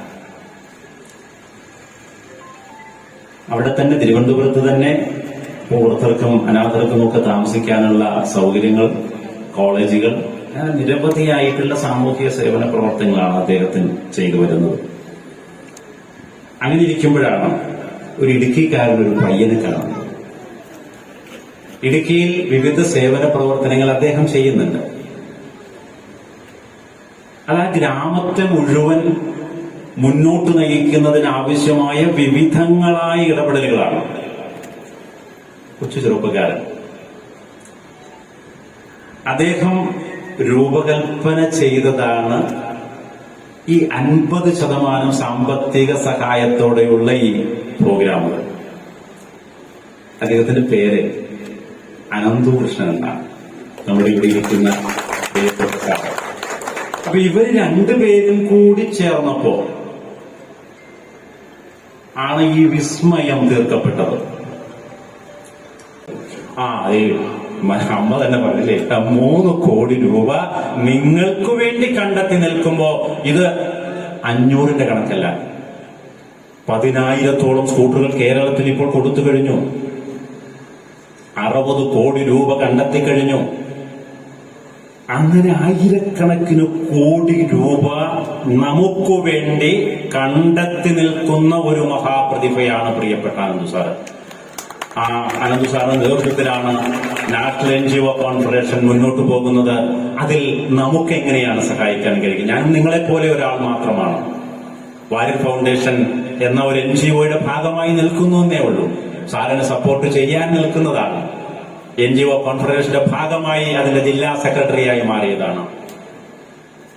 അവിടെ തന്നെ തിരുവനന്തപുരത്ത് തന്നെ വൃദ്ധർക്കും അനാഥർക്കും ഒക്കെ താമസിക്കാനുള്ള സൗകര്യങ്ങൾ, കോളേജുകൾ, നിരവധിയായിട്ടുള്ള സാമൂഹിക സേവന പ്രവർത്തനങ്ങളാണ് അദ്ദേഹത്തിന് ചെയ്തു വരുന്നത്. അങ്ങനെ ഇരിക്കുമ്പോഴാണ് ഒരു ഇടുക്കിക്കാരൻ ഒരു പയ്യനെ കാണുന്നത്. ഇടുക്കിയിൽ വിവിധ സേവന പ്രവർത്തനങ്ങൾ അദ്ദേഹം ചെയ്യുന്നുണ്ട്. അത് ആ ഗ്രാമത്തെ മുഴുവൻ മുന്നോട്ട് നയിക്കുന്നതിനാവശ്യമായ വിവിധങ്ങളായ ഇടപെടലുകളാണ്. കൊച്ചു ചെറുപ്പക്കാരൻ അദ്ദേഹം രൂപകൽപ്പന ചെയ്തതാണ് ഈ 50% സാമ്പത്തിക സഹായത്തോടെയുള്ള ഈ പ്രോഗ്രാമുകൾ. അദ്ദേഹത്തിന്റെ പേര് അനന്തകൃഷ്ണൻ എന്നാണ്, നമ്മുടെ ഇവിടെ ഇരിക്കുന്ന പ്രിയപ്പെട്ട. അപ്പൊ ഇവർ രണ്ടുപേരും കൂടി ചേർന്നപ്പോ ആണ് ഈ വിസ്മയം തീർക്കപ്പെട്ടത്. അമ്മ തന്നെ പറഞ്ഞില്ലേ, 3 കോടി രൂപ നിങ്ങൾക്ക് വേണ്ടി കണ്ടെത്തി നിൽക്കുമ്പോ ഇത് 500ന്റെ കണക്കല്ല, 10,000-ഓളം സ്കൂട്ടറുകൾ കേരളത്തിൽ ഇപ്പോൾ കൊടുത്തു കഴിഞ്ഞു. 60 കോടി രൂപ കണ്ടെത്തി കഴിഞ്ഞു. അങ്ങനെ ആയിരക്കണക്കിന് കോടി രൂപ നമുക്ക് വേണ്ടി കണ്ടെത്തി നിൽക്കുന്ന ഒരു മഹാപ്രതിഭയാണ് പ്രിയപ്പെട്ട അനന്തു സാറ്. ആ അനന്തു സാറിന്റെ നേതൃത്വത്തിലാണ് നാഷണൽ NGO കോൺഫെഡറേഷൻ മുന്നോട്ട് പോകുന്നത്. അതിൽ നമുക്ക് എങ്ങനെയാണ് സഹായിക്കാൻ കഴിയും? ഞാൻ നിങ്ങളെപ്പോലെ ഒരാൾ മാത്രമാണ്. വാര്യർ ഫൗണ്ടേഷൻ എന്ന ഒരു NGOയുടെ ഭാഗമായി നിൽക്കുന്നു എന്നേ ഉള്ളൂ. സാറിന് സപ്പോർട്ട് ചെയ്യാൻ നിൽക്കുന്നതാണ്. NGO കോൺഫെഡറേഷന്റെ ഭാഗമായി അതിന്റെ ജില്ലാ സെക്രട്ടറിയായി മാറിയതാണ്.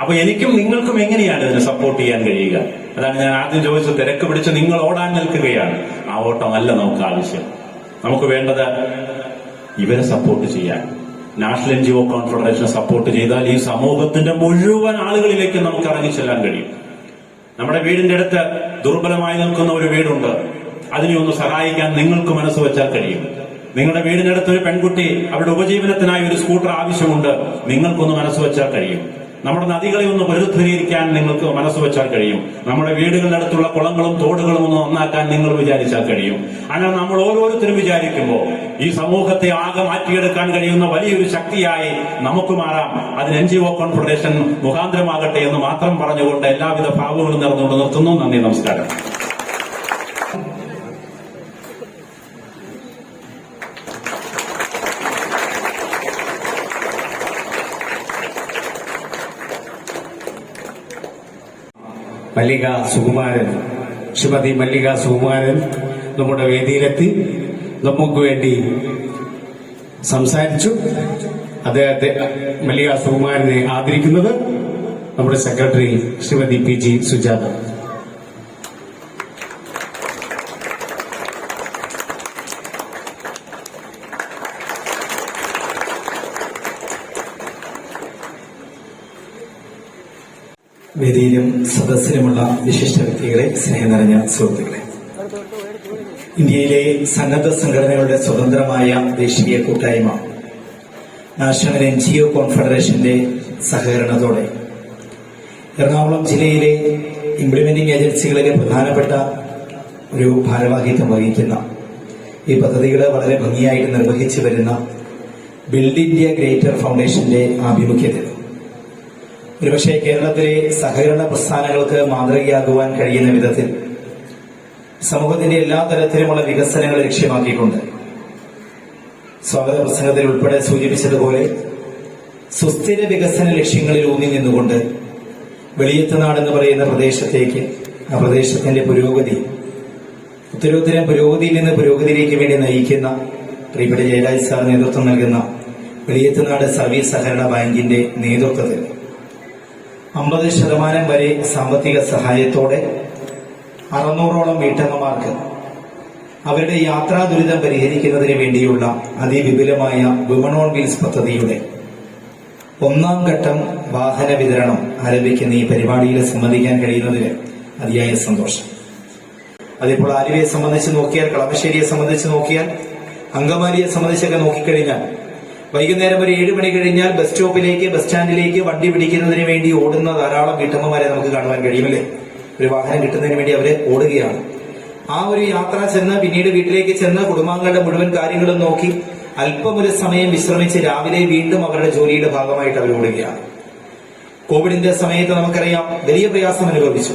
അപ്പൊ എനിക്കും നിങ്ങൾക്കും എങ്ങനെയാണ് ഇതിനെ സപ്പോർട്ട് ചെയ്യാൻ കഴിയുക? അതാണ് ഞാൻ ആദ്യം ചോദിച്ചത്. തിരക്ക് പിടിച്ച് നിങ്ങൾ ഓടാൻ നിൽക്കുകയാണ്. ആ ഓട്ടമല്ല നമുക്ക് ആവശ്യം. നമുക്ക് വേണ്ടത് ഇവരെ സപ്പോർട്ട് ചെയ്യാൻ. നാഷണൽ NGO കോൺഫെഡറേഷനെ സപ്പോർട്ട് ചെയ്താൽ ഈ സമൂഹത്തിന്റെ മുഴുവൻ ആളുകളിലേക്ക് നമുക്ക് ഇറങ്ങി ചെല്ലാൻ കഴിയും. നമ്മുടെ വീടിന്റെ അടുത്ത് ദുർബലമായി നിൽക്കുന്ന ഒരു വീടുണ്ട്. അതിനെ ഒന്ന് സഹായിക്കാൻ നിങ്ങൾക്ക് മനസ്സ് വെച്ചാൽ കഴിയും. നിങ്ങളുടെ വീടിനടുത്ത് ഒരു പെൺകുട്ടി അവരുടെ ഉപജീവനത്തിനായി ഒരു സ്കൂട്ടർ ആവശ്യമുണ്ട്, നിങ്ങൾക്കൊന്ന് മനസ്സ് വെച്ചാൽ കഴിയും. നമ്മുടെ നദികളെ ഒന്ന് പുനരുദ്ധരീകരിക്കാൻ നിങ്ങൾക്ക് മനസ്സ് വെച്ചാൽ കഴിയും. നമ്മുടെ വീടുകളുടെ അടുത്തുള്ള കുളങ്ങളും തോടുകളും ഒന്ന് നന്നാക്കാൻ നിങ്ങൾ വിചാരിച്ചാൽ കഴിയും. അങ്ങനെ നമ്മൾ ഓരോരുത്തരും വിചാരിക്കുമ്പോൾ ഈ സമൂഹത്തെ ആകെ മാറ്റിയെടുക്കാൻ കഴിയുന്ന വലിയൊരു ശക്തിയായി നമുക്ക് മാറാം. അതിന് NGO കോൺഫെഡറേഷൻ മുഖാന്തരമാകട്ടെ എന്ന് മാത്രം പറഞ്ഞുകൊണ്ട് എല്ലാവിധ ഭാവങ്ങളും നേർന്നുകൊണ്ട് നിർത്തുന്നു. നന്ദി, നമസ്കാരം. മല്ലിക സുകുമാരൻ, ശ്രീമതി മല്ലിക സുകുമാരൻ നമ്മുടെ വേദിയിലെത്തി നമുക്ക് വേണ്ടി സംസാരിച്ചു. അദ്ദേഹത്തെ മല്ലിക സുകുമാരനെ ആദരിക്കുന്നത് നമ്മുടെ സെക്രട്ടറി ശ്രീമതി PG സുജാത. വേദിയിലും സദസ്സിലുമുള്ള വിശിഷ്ട വ്യക്തികളെ, സ്നേഹം നിറഞ്ഞ സുഹൃത്തുക്കളെ, ഇന്ത്യയിലെ സന്നദ്ധ സംഘടനകളുടെ സ്വതന്ത്രമായ ദേശീയ കൂട്ടായ്മ നാഷണൽ NGO കോൺഫെഡറേഷന്റെ സഹകരണത്തോടെ എറണാകുളം ജില്ലയിലെ ഇംപ്ലിമെന്റിംഗ് ഏജൻസികളിലെ പ്രധാനപ്പെട്ട ഒരു ഭാരവാഹിത്വം വഹിക്കുന്ന ഈ പദ്ധതികൾ വളരെ ഭംഗിയായിട്ട് നിർവഹിച്ചു വരുന്ന ബിൽഡ് ഇന്ത്യ ഗ്രേറ്റർ ഫൗണ്ടേഷന്റെ ആഭിമുഖ്യത്തിൽ ഒരുപക്ഷെ കേരളത്തിലെ സഹകരണ പ്രസ്ഥാനങ്ങൾക്ക് മാതൃകയാകുവാൻ കഴിയുന്ന വിധത്തിൽ സമൂഹത്തിന്റെ എല്ലാ തരത്തിലുമുള്ള വികസനങ്ങൾ ലക്ഷ്യമാക്കിക്കൊണ്ട് സ്വാഗത പ്രസംഗത്തിൽ ഉൾപ്പെടെ സൂചിപ്പിച്ചതുപോലെ സുസ്ഥിര വികസന ലക്ഷ്യങ്ങളിൽ ഊന്നി നിന്നുകൊണ്ട് വെളിയത്തുനാട് എന്ന് പറയുന്ന പ്രദേശത്തേക്ക്, ആ പ്രദേശത്തിന്റെ പുരോഗതി, ഉത്തരോത്തരം പുരോഗതിയിൽ നിന്ന് പുരോഗതിയിലേക്ക് വേണ്ടി നയിക്കുന്ന പ്രിയപ്പെട്ട ജയരാജ് സാർ നേതൃത്വം നൽകുന്ന വെളിയത്തുനാട് സർവീസ് സഹകരണ ബാങ്കിന്റെ നേതൃത്വത്തിൽ 50% വരെ സാമ്പത്തിക സഹായത്തോടെ 600ഓളം വീട്ടമ്മമാർക്ക് അവരുടെ യാത്രാ ദുരിതം പരിഹരിക്കുന്നതിന് വേണ്ടിയുള്ള അതിവിപുലമായ വിമൺ ഓൺ വീൽസ് പദ്ധതിയുടെ 1ാം ഘട്ടം വാഹന വിതരണം ആരംഭിക്കുന്ന ഈ പരിപാടിയിൽ സംബന്ധിക്കാൻ കഴിയുന്നതിന് അതിയായ സന്തോഷം. അതിപ്പോൾ ആലുവയെ സംബന്ധിച്ച് നോക്കിയാൽ, കളമശ്ശേരിയെ സംബന്ധിച്ച് നോക്കിയാൽ, അങ്കമാലിയെ സംബന്ധിച്ചൊക്കെ നോക്കിക്കഴിഞ്ഞാൽ വൈകുന്നേരം ഒരു 7 മണി കഴിഞ്ഞാൽ ബസ് സ്റ്റോപ്പിലേക്ക്, ബസ് സ്റ്റാൻഡിലേക്ക് വണ്ടി പിടിക്കുന്നതിന് വേണ്ടി ഓടുന്ന ധാരാളം വീട്ടമ്മമാരെ നമുക്ക് കാണുവാൻ കഴിയുമല്ലേ? ഒരു വാഹനം കിട്ടുന്നതിന് വേണ്ടി അവര് ഓടുകയാണ്. ആ ഒരു യാത്ര ചെന്ന് പിന്നീട് വീട്ടിലേക്ക് ചെന്ന് കുടുംബാംഗങ്ങളുടെ മുഴുവൻ കാര്യങ്ങളും നോക്കി അല്പം ഒരു സമയം വിശ്രമിച്ച് രാവിലെ വീണ്ടും അവരുടെ ജോലിയുടെ ഭാഗമായിട്ട് അവർ ഓടുകയാണ്. കോവിഡിന്റെ സമയത്ത് നമുക്കറിയാം വലിയ പ്രയാസം അനുഭവിച്ചു.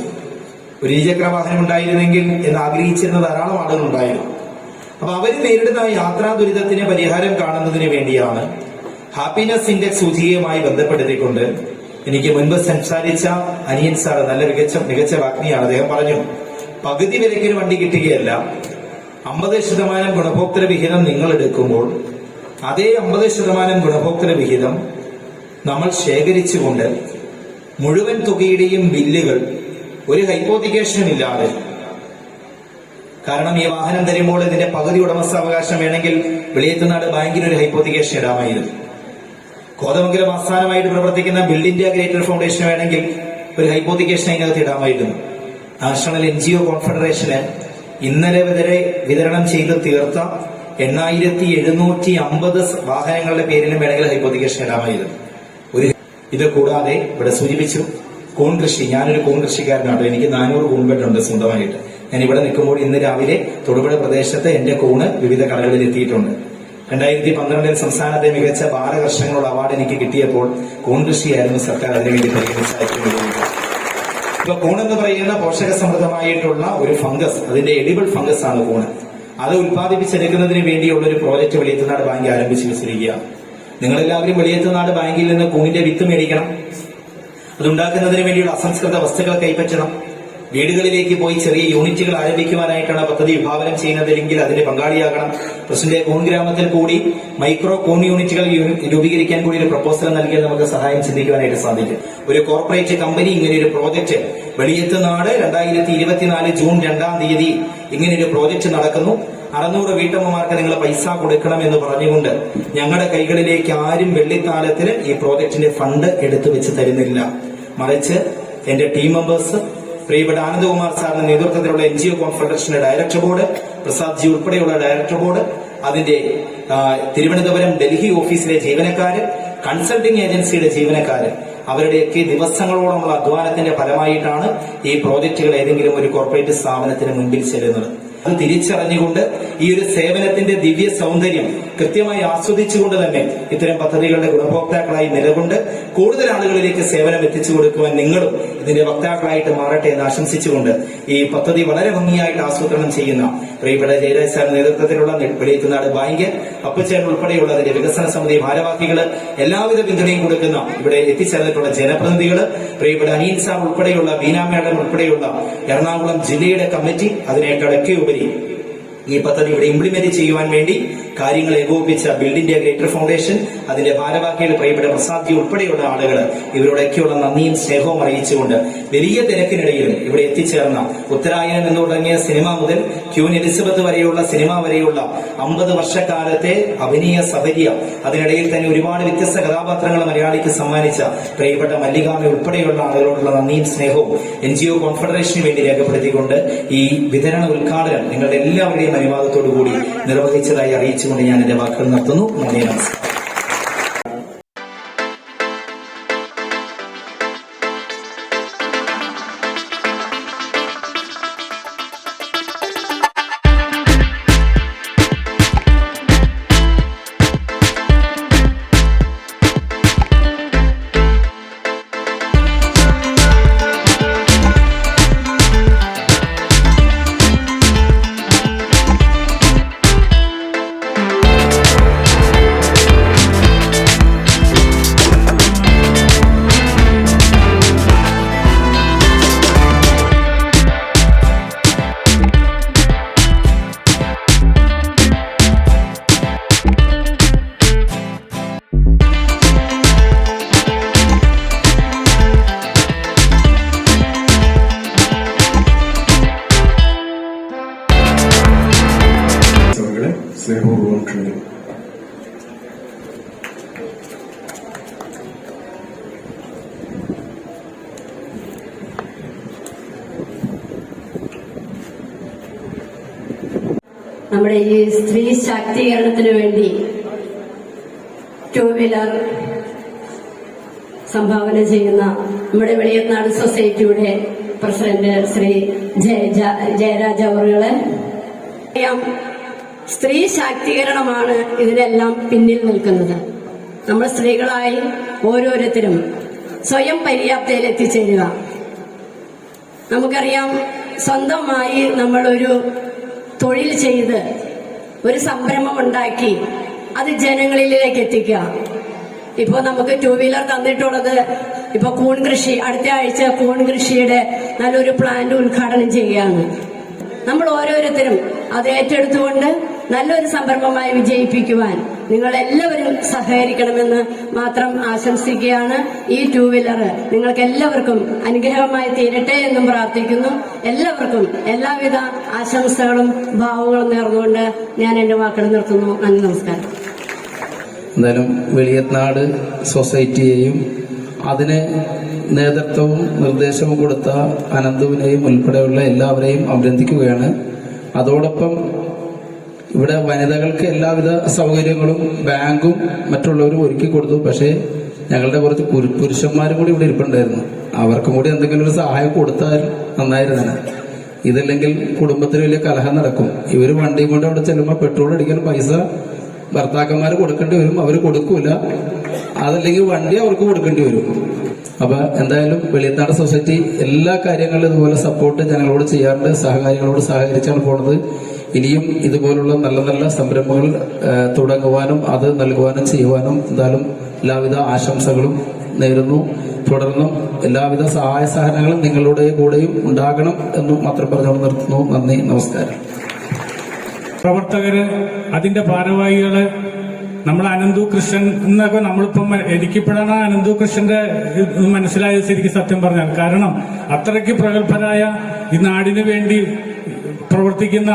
ഒരു ഇരുചക്ര വാഹനം ഉണ്ടായിരുന്നെങ്കിൽ എന്ന് ആഗ്രഹിച്ചിരുന്ന ധാരാളം ആളുകൾ ഉണ്ടായിരുന്നു. അപ്പൊ അവർ നേരിടുന്ന യാത്രാ ദുരിതത്തിന് പരിഹാരം കാണുന്നതിന് വേണ്ടിയാണ് ഹാപ്പിനെസ് ഇൻഡെക്സ് സൂചികയുമായി ബന്ധപ്പെടുത്തിക്കൊണ്ട് എനിക്ക് മുൻപ് സംസാരിച്ച അനിയൻ സാർ, നല്ല മികച്ച വാഗ്മിയാണ്, അദ്ദേഹം പറഞ്ഞു, പകുതി വിലയ്ക്കൊരു വണ്ടി കിട്ടുകയല്ല, 50% ഗുണഭോക്തൃ വിഹിതം നിങ്ങൾ എടുക്കുമ്പോൾ അതേ 50% ഗുണഭോക്തൃ വിഹിതം നമ്മൾ ശേഖരിച്ചുകൊണ്ട് മുഴുവൻ തുകയുടെയും ബില്ലുകൾ ഒരു ഹൈപ്പോത്തിക്കേഷനും ഇല്ലാതെ, കാരണം ഈ വാഹനം തരുമ്പോൾ ഇതിന്റെ പകുതി ഉടമസ്ഥാവകാശം വേണമെങ്കിൽ വെളിയത്തുനാട് ബാങ്കിന് ഒരു ഹൈപ്പോത്തിക്കേഷൻ ഇടാമായിരുന്നു. കോതമംഗലം ആസ്ഥാനമായിട്ട് പ്രവർത്തിക്കുന്ന ബിൽഡ് ഇന്ത്യ ഗ്രേറ്റർ ഫൗണ്ടേഷൻ വേണമെങ്കിൽ ഒരു ഹൈപ്പോത്തിക്കേഷൻ അതിനകത്ത് ഇടാമായിരുന്നു. നാഷണൽ NGO കോൺഫെഡറേഷന് ഇന്നലെ വരെ വിതരണം ചെയ്ത് തീർത്ത 8750 വാഹനങ്ങളുടെ പേരിലും വേണമെങ്കിൽ ഹൈപ്പോത്തിക്കേഷൻ ഇടാമായിരുന്നു. ഇത് കൂടാതെ ഇവിടെ സൂചിപ്പിച്ചു കൂൺ കൃഷി. ഞാനൊരു കൂൺ കൃഷിക്കാരനാണ്. എനിക്ക് 400 കൂൺബെഡുണ്ട് സ്വന്തമായിട്ട്. ഞാൻ ഇവിടെ നിൽക്കുമ്പോൾ ഇന്ന് രാവിലെ തൊടുപുഴ പ്രദേശത്ത് എന്റെ കൂണ് വിവിധ കടകളിൽ എത്തിയിട്ടുണ്ട്. 2012 സംസ്ഥാനത്തെ മികച്ച ബാലകർഷകനുള്ള അവാർഡ് എനിക്ക് കിട്ടിയപ്പോൾ കൂൺ കൃഷിയായിരുന്നു സർക്കാർ അതിനുവേണ്ടി പരിഗണിച്ചത്. ഇപ്പൊ കൂണെന്ന് പറയുന്ന പോഷക സമൃദ്ധമായിട്ടുള്ള ഒരു ഫംഗസ്, അതിന്റെ എഡിബിൾ ഫംഗസ് ആണ് കൂണ്. അത് ഉത്പാദിപ്പിച്ചെടുക്കുന്നതിന് വേണ്ടിയുള്ള ഒരു പ്രോജക്ട് വെളിയത്തുനാട് ബാങ്ക് ആരംഭിച്ചു വെച്ചിരിക്കുകയാണ്. നിങ്ങളെല്ലാവരും വെളിയത്തുനാട് ബാങ്കിൽ നിന്ന് കൂണിന്റെ വിത്ത് മേടിക്കണം. അതുണ്ടാക്കുന്നതിന് വേണ്ടിയുള്ള അസംസ്കൃത വസ്തുക്കൾ കൈപ്പറ്റണം. വീടുകളിലേക്ക് പോയി ചെറിയ യൂണിറ്റുകൾ ആരംഭിക്കുവാനായിട്ടാണ് പദ്ധതി വിഭാവനം ചെയ്യുന്നതെങ്കിൽ അതിന്റെ പങ്കാളിയാകണം. പ്രസിഡന്റ് കൂൺ ഗ്രാമത്തിൽ കൂടി മൈക്രോ കൂൺ യൂണിറ്റുകൾ രൂപീകരിക്കാൻ കൂടി ഒരു പ്രപ്പോസൽ നൽകിയാൽ നമുക്ക് സഹായം ചിന്തിക്കുവാനായിട്ട് സാധിക്കും. ഒരു കോർപ്പറേറ്റ് കമ്പനി ഇങ്ങനെ ഒരു പ്രോജക്ട് വെളിയത്തുനാട് 2024 ജൂൺ 2-ാം തീയതി ഇങ്ങനെ ഒരു പ്രോജക്ട് നടക്കുന്നു. 600 വീട്ടമ്മമാർക്ക് നിങ്ങൾ പൈസ കൊടുക്കണം എന്ന് പറഞ്ഞുകൊണ്ട് ഞങ്ങളുടെ കൈകളിലേക്ക് ആരും വെള്ളിത്താലത്തിന് ഈ പ്രോജക്ടിന്റെ ഫണ്ട് എടുത്തു വെച്ച് തരുന്നില്ല. മറിച്ച് എന്റെ ടീം മെമ്പേഴ്സ്, പ്രിയപ്പെട്ട ആനന്ദകുമാർ സാറിന്റെ നേതൃത്വത്തിലുള്ള NGO കോൺഫെഡറേഷന്റെ ഡയറക്ടർ ബോർഡ്, പ്രസാദ് ജി ഉൾപ്പെടെയുള്ള ഡയറക്ടർ ബോർഡ്, അതിന്റെ തിരുവനന്തപുരം, ഡൽഹി ഓഫീസിലെ ജീവനക്കാര്, കൺസൾട്ടിംഗ് ഏജൻസിയുടെ ജീവനക്കാര്, അവരുടെയൊക്കെ ദിവസങ്ങളോളമുള്ള അധ്വാനത്തിന്റെ ഫലമായിട്ടാണ് ഈ പ്രോജക്റ്റുകൾ ഏതെങ്കിലും ഒരു കോർപ്പറേറ്റ് സ്ഥാപനത്തിന് മുൻപിൽ ചെല്ലുന്നത്. അത് തിരിച്ചറിഞ്ഞുകൊണ്ട് ഈ ഒരു സേവനത്തിന്റെ ദിവ്യ സൗന്ദര്യം കൃത്യമായി ആസ്വദിച്ചുകൊണ്ട് തന്നെ ഇത്തരം പദ്ധതികളുടെ ഗുണഭോക്താക്കളായി നിലകൊണ്ട് കൂടുതൽ ആളുകളിലേക്ക് സേവനം എത്തിച്ചു കൊടുക്കുവാൻ നിങ്ങളും ഇതിന്റെ വക്താക്കളായിട്ട് മാറട്ടെ എന്ന് ആശംസിച്ചുകൊണ്ട് ഈ പദ്ധതി വളരെ ഭംഗിയായിട്ട് ആസൂത്രണം ചെയ്യുന്ന പ്രിയപ്പെട്ട ജയരാജ് സാറിന്റെ നേതൃത്വത്തിലുള്ള വെളിയത്തുനാട് ബാങ്ക്, അപ്പച്ചേട്ടൻ ഉൾപ്പെടെയുള്ള അതിന്റെ വികസന സമിതി ഭാരവാഹികള്, എല്ലാവിധ പിന്തുണയും കൊടുക്കുന്ന ഇവിടെ എത്തിച്ചേർന്നിട്ടുള്ള ജനപ്രതിനിധികള്, പ്രിയപ്പെട്ട അനിയൻ സാർ ഉൾപ്പെടെയുള്ള ബീന മേഡം ഉൾപ്പെടെയുള്ള എറണാകുളം ജില്ലയുടെ കമ്മിറ്റി, അതിനേക്കാളൊക്കെ ഉപരി ഈ പദ്ധതി ഇവിടെ ഇംപ്ലിമെന്റ് ചെയ്യുവാൻ വേണ്ടി കാര്യങ്ങൾ ഏകോപിപ്പിച്ച ബിൽഡ് ഇന്ത്യ ഗ്രേറ്റർ ഫൗണ്ടേഷൻ, അതിന്റെ ഭാരവാഹികൾ പ്രിയപ്പെട്ട പ്രസാദ് ഉൾപ്പെടെയുള്ള ആളുകൾ, ഇവരോടൊക്കെയുള്ള നന്ദിയും സ്നേഹവും അറിയിച്ചുകൊണ്ട് വലിയ തിരക്കിനിടയിലും ഇവിടെ എത്തിച്ചേർന്ന ഉത്തരായനം എന്ന് തുടങ്ങിയ സിനിമ മുതൽ ക്യൂൻ എലിസബത്ത് വരെയുള്ള സിനിമ വരെയുള്ള 50 വർഷക്കാലത്തെ അഭിനയ സബരിയ, അതിനിടയിൽ തന്നെ ഒരുപാട് വ്യത്യസ്ത കഥാപാത്രങ്ങൾ മലയാളിക്ക് സമ്മാനിച്ച പ്രിയപ്പെട്ട മല്ലികാമ ഉൾപ്പെടെയുള്ള ആളുകളോടുള്ള നന്ദിയും സ്നേഹവും NGO കോൺഫെഡറേഷന് വേണ്ടി രേഖപ്പെടുത്തിക്കൊണ്ട് ഈ വിതരണ ഉദ്ഘാടനം നിങ്ങളുടെ എല്ലാവരുടെയും അനുവാദത്തോടു കൂടി നിർവഹിച്ചതായി അറിയിച്ചുകൊണ്ട് ഞാൻ എന്റെ വാക്കുകൾ നിർത്തുന്നു. നന്ദി, നമസ്കാരം. സ്നേഹപൂർവ്വം ക്ഷണിക്കുന്നു. നമ്മുടെ ഈ സ്ത്രീ ശാക്തീകരണത്തിന് വേണ്ടി 2 വീലർ സംഭാവന ചെയ്യുന്ന നമ്മുടെ വെളിയനാട് സൊസൈറ്റിയുടെ പ്രസിഡന്റ് ശ്രീ ജയരാജ അവറുകളെ, സ്ത്രീ ശാക്തീകരണമാണ് ഇതിനെല്ലാം പിന്നിൽ നിൽക്കുന്നത്. നമ്മൾ സ്ത്രീകളായി ഓരോരുത്തരും സ്വയം പര്യാപ്തയിൽ എത്തിച്ചേരുക. നമുക്കറിയാം, സ്വന്തമായി നമ്മളൊരു തൊഴിൽ ചെയ്ത് ഒരു സംരംഭം ഉണ്ടാക്കി അത് ജനങ്ങളിലേക്ക് എത്തിക്കുക. ഇപ്പോൾ നമുക്ക് 2 വീലർ തന്നിട്ടുള്ളത് ഇപ്പൊ കൂൺ കൃഷി, അടുത്ത ആഴ്ച കൂൺ കൃഷിയുടെ നല്ലൊരു പ്ലാന്റ് ഉദ്ഘാടനം ചെയ്യുകയാണ്. നമ്മൾ ഓരോരുത്തരും അത് ഏറ്റെടുത്തുകൊണ്ട് നല്ലൊരു സംരംഭമായി വിജയിപ്പിക്കുവാൻ നിങ്ങൾ എല്ലാവരും സഹകരിക്കണമെന്ന് മാത്രം ആശംസിക്കുകയാണ്. ഈ 2 വീലർ നിങ്ങൾക്ക് എല്ലാവർക്കും അനുഗ്രഹമായി തീരട്ടെ എന്നും പ്രാർത്ഥിക്കുന്നു. എല്ലാവർക്കും എല്ലാവിധ ആശംസകളും ഭാവങ്ങളും നേർന്നുകൊണ്ട് ഞാൻ എന്റെ വാക്കുകൾ നിർത്തുന്നു. നന്ദി, നമസ്കാരം. എന്തായാലും വെളിയനാട് സൊസൈറ്റിയെയും അതിന് നേതൃത്വവും നിർദ്ദേശവും കൊടുത്ത അനന്തുവിനെയും ഉൾപ്പെടെയുള്ള എല്ലാവരെയും അഭിനന്ദിക്കുകയാണ്. അതോടൊപ്പം ഇവിടെ വനിതകൾക്ക് എല്ലാവിധ സൗകര്യങ്ങളും ബാങ്കും മറ്റുള്ളവരും ഒരുക്കി കൊടുത്തു. പക്ഷേ ഞങ്ങളുടെ കുറച്ച് പുരുഷന്മാരും കൂടി ഇവിടെ ഇരിപ്പുണ്ടായിരുന്നു. അവർക്കും കൂടി എന്തെങ്കിലും ഒരു സഹായം കൊടുത്താൽ നന്നായിരുന്നേ. ഇതല്ലെങ്കിൽ കുടുംബത്തിൽ വലിയ കലഹം നടക്കും. ഇവർ വണ്ടിയും കൊണ്ട് അവിടെ ചെല്ലുമ്പോൾ പെട്രോൾ അടിക്കാൻ പൈസ ഭർത്താക്കന്മാർ കൊടുക്കേണ്ടി വരും, അവർ കൊടുക്കൂല. അതല്ലെങ്കിൽ വണ്ടി അവർക്ക് കൊടുക്കേണ്ടി വരും. അപ്പൊ എന്തായാലും വെളിയനാട് സൊസൈറ്റി എല്ലാ കാര്യങ്ങളിലും ഇതുപോലെ സപ്പോർട്ട് ജനങ്ങളോട് ചെയ്യാറുണ്ട്, സഹകാരികളോട് സഹകരിച്ചാണ് പോണത്. ഇനിയും ഇതുപോലുള്ള നല്ല നല്ല സംരംഭങ്ങൾ തുടങ്ങുവാനും അത് നൽകുവാനും ചെയ്യുവാനും എന്തായാലും എല്ലാവിധ ആശംസകളും നേരുന്നു. തുടർന്നും എല്ലാവിധ സഹായ സഹകരണങ്ങളും നിങ്ങളുടെ കൂടെയും ഉണ്ടാകണം എന്ന് മാത്രം പറഞ്ഞുകൊണ്ട് നിർത്തുന്നു. നന്ദി, നമസ്കാരം. പ്രവർത്തകര്, അതിന്റെ ഭാരവാഹികള്, നമ്മൾ അനന്തു കൃഷ്ണൻ എന്നൊക്കെ നമ്മളിപ്പം എനിക്കിപ്പോഴാണ് അനന്തു കൃഷ്ണന്റെ മനസ്സിലായത് ശരിക്കും, സത്യം പറഞ്ഞാൽ. കാരണം അത്രയ്ക്ക് പ്രഗത്ഭരായ ഈ നാടിന് വേണ്ടി പ്രവർത്തിക്കുന്ന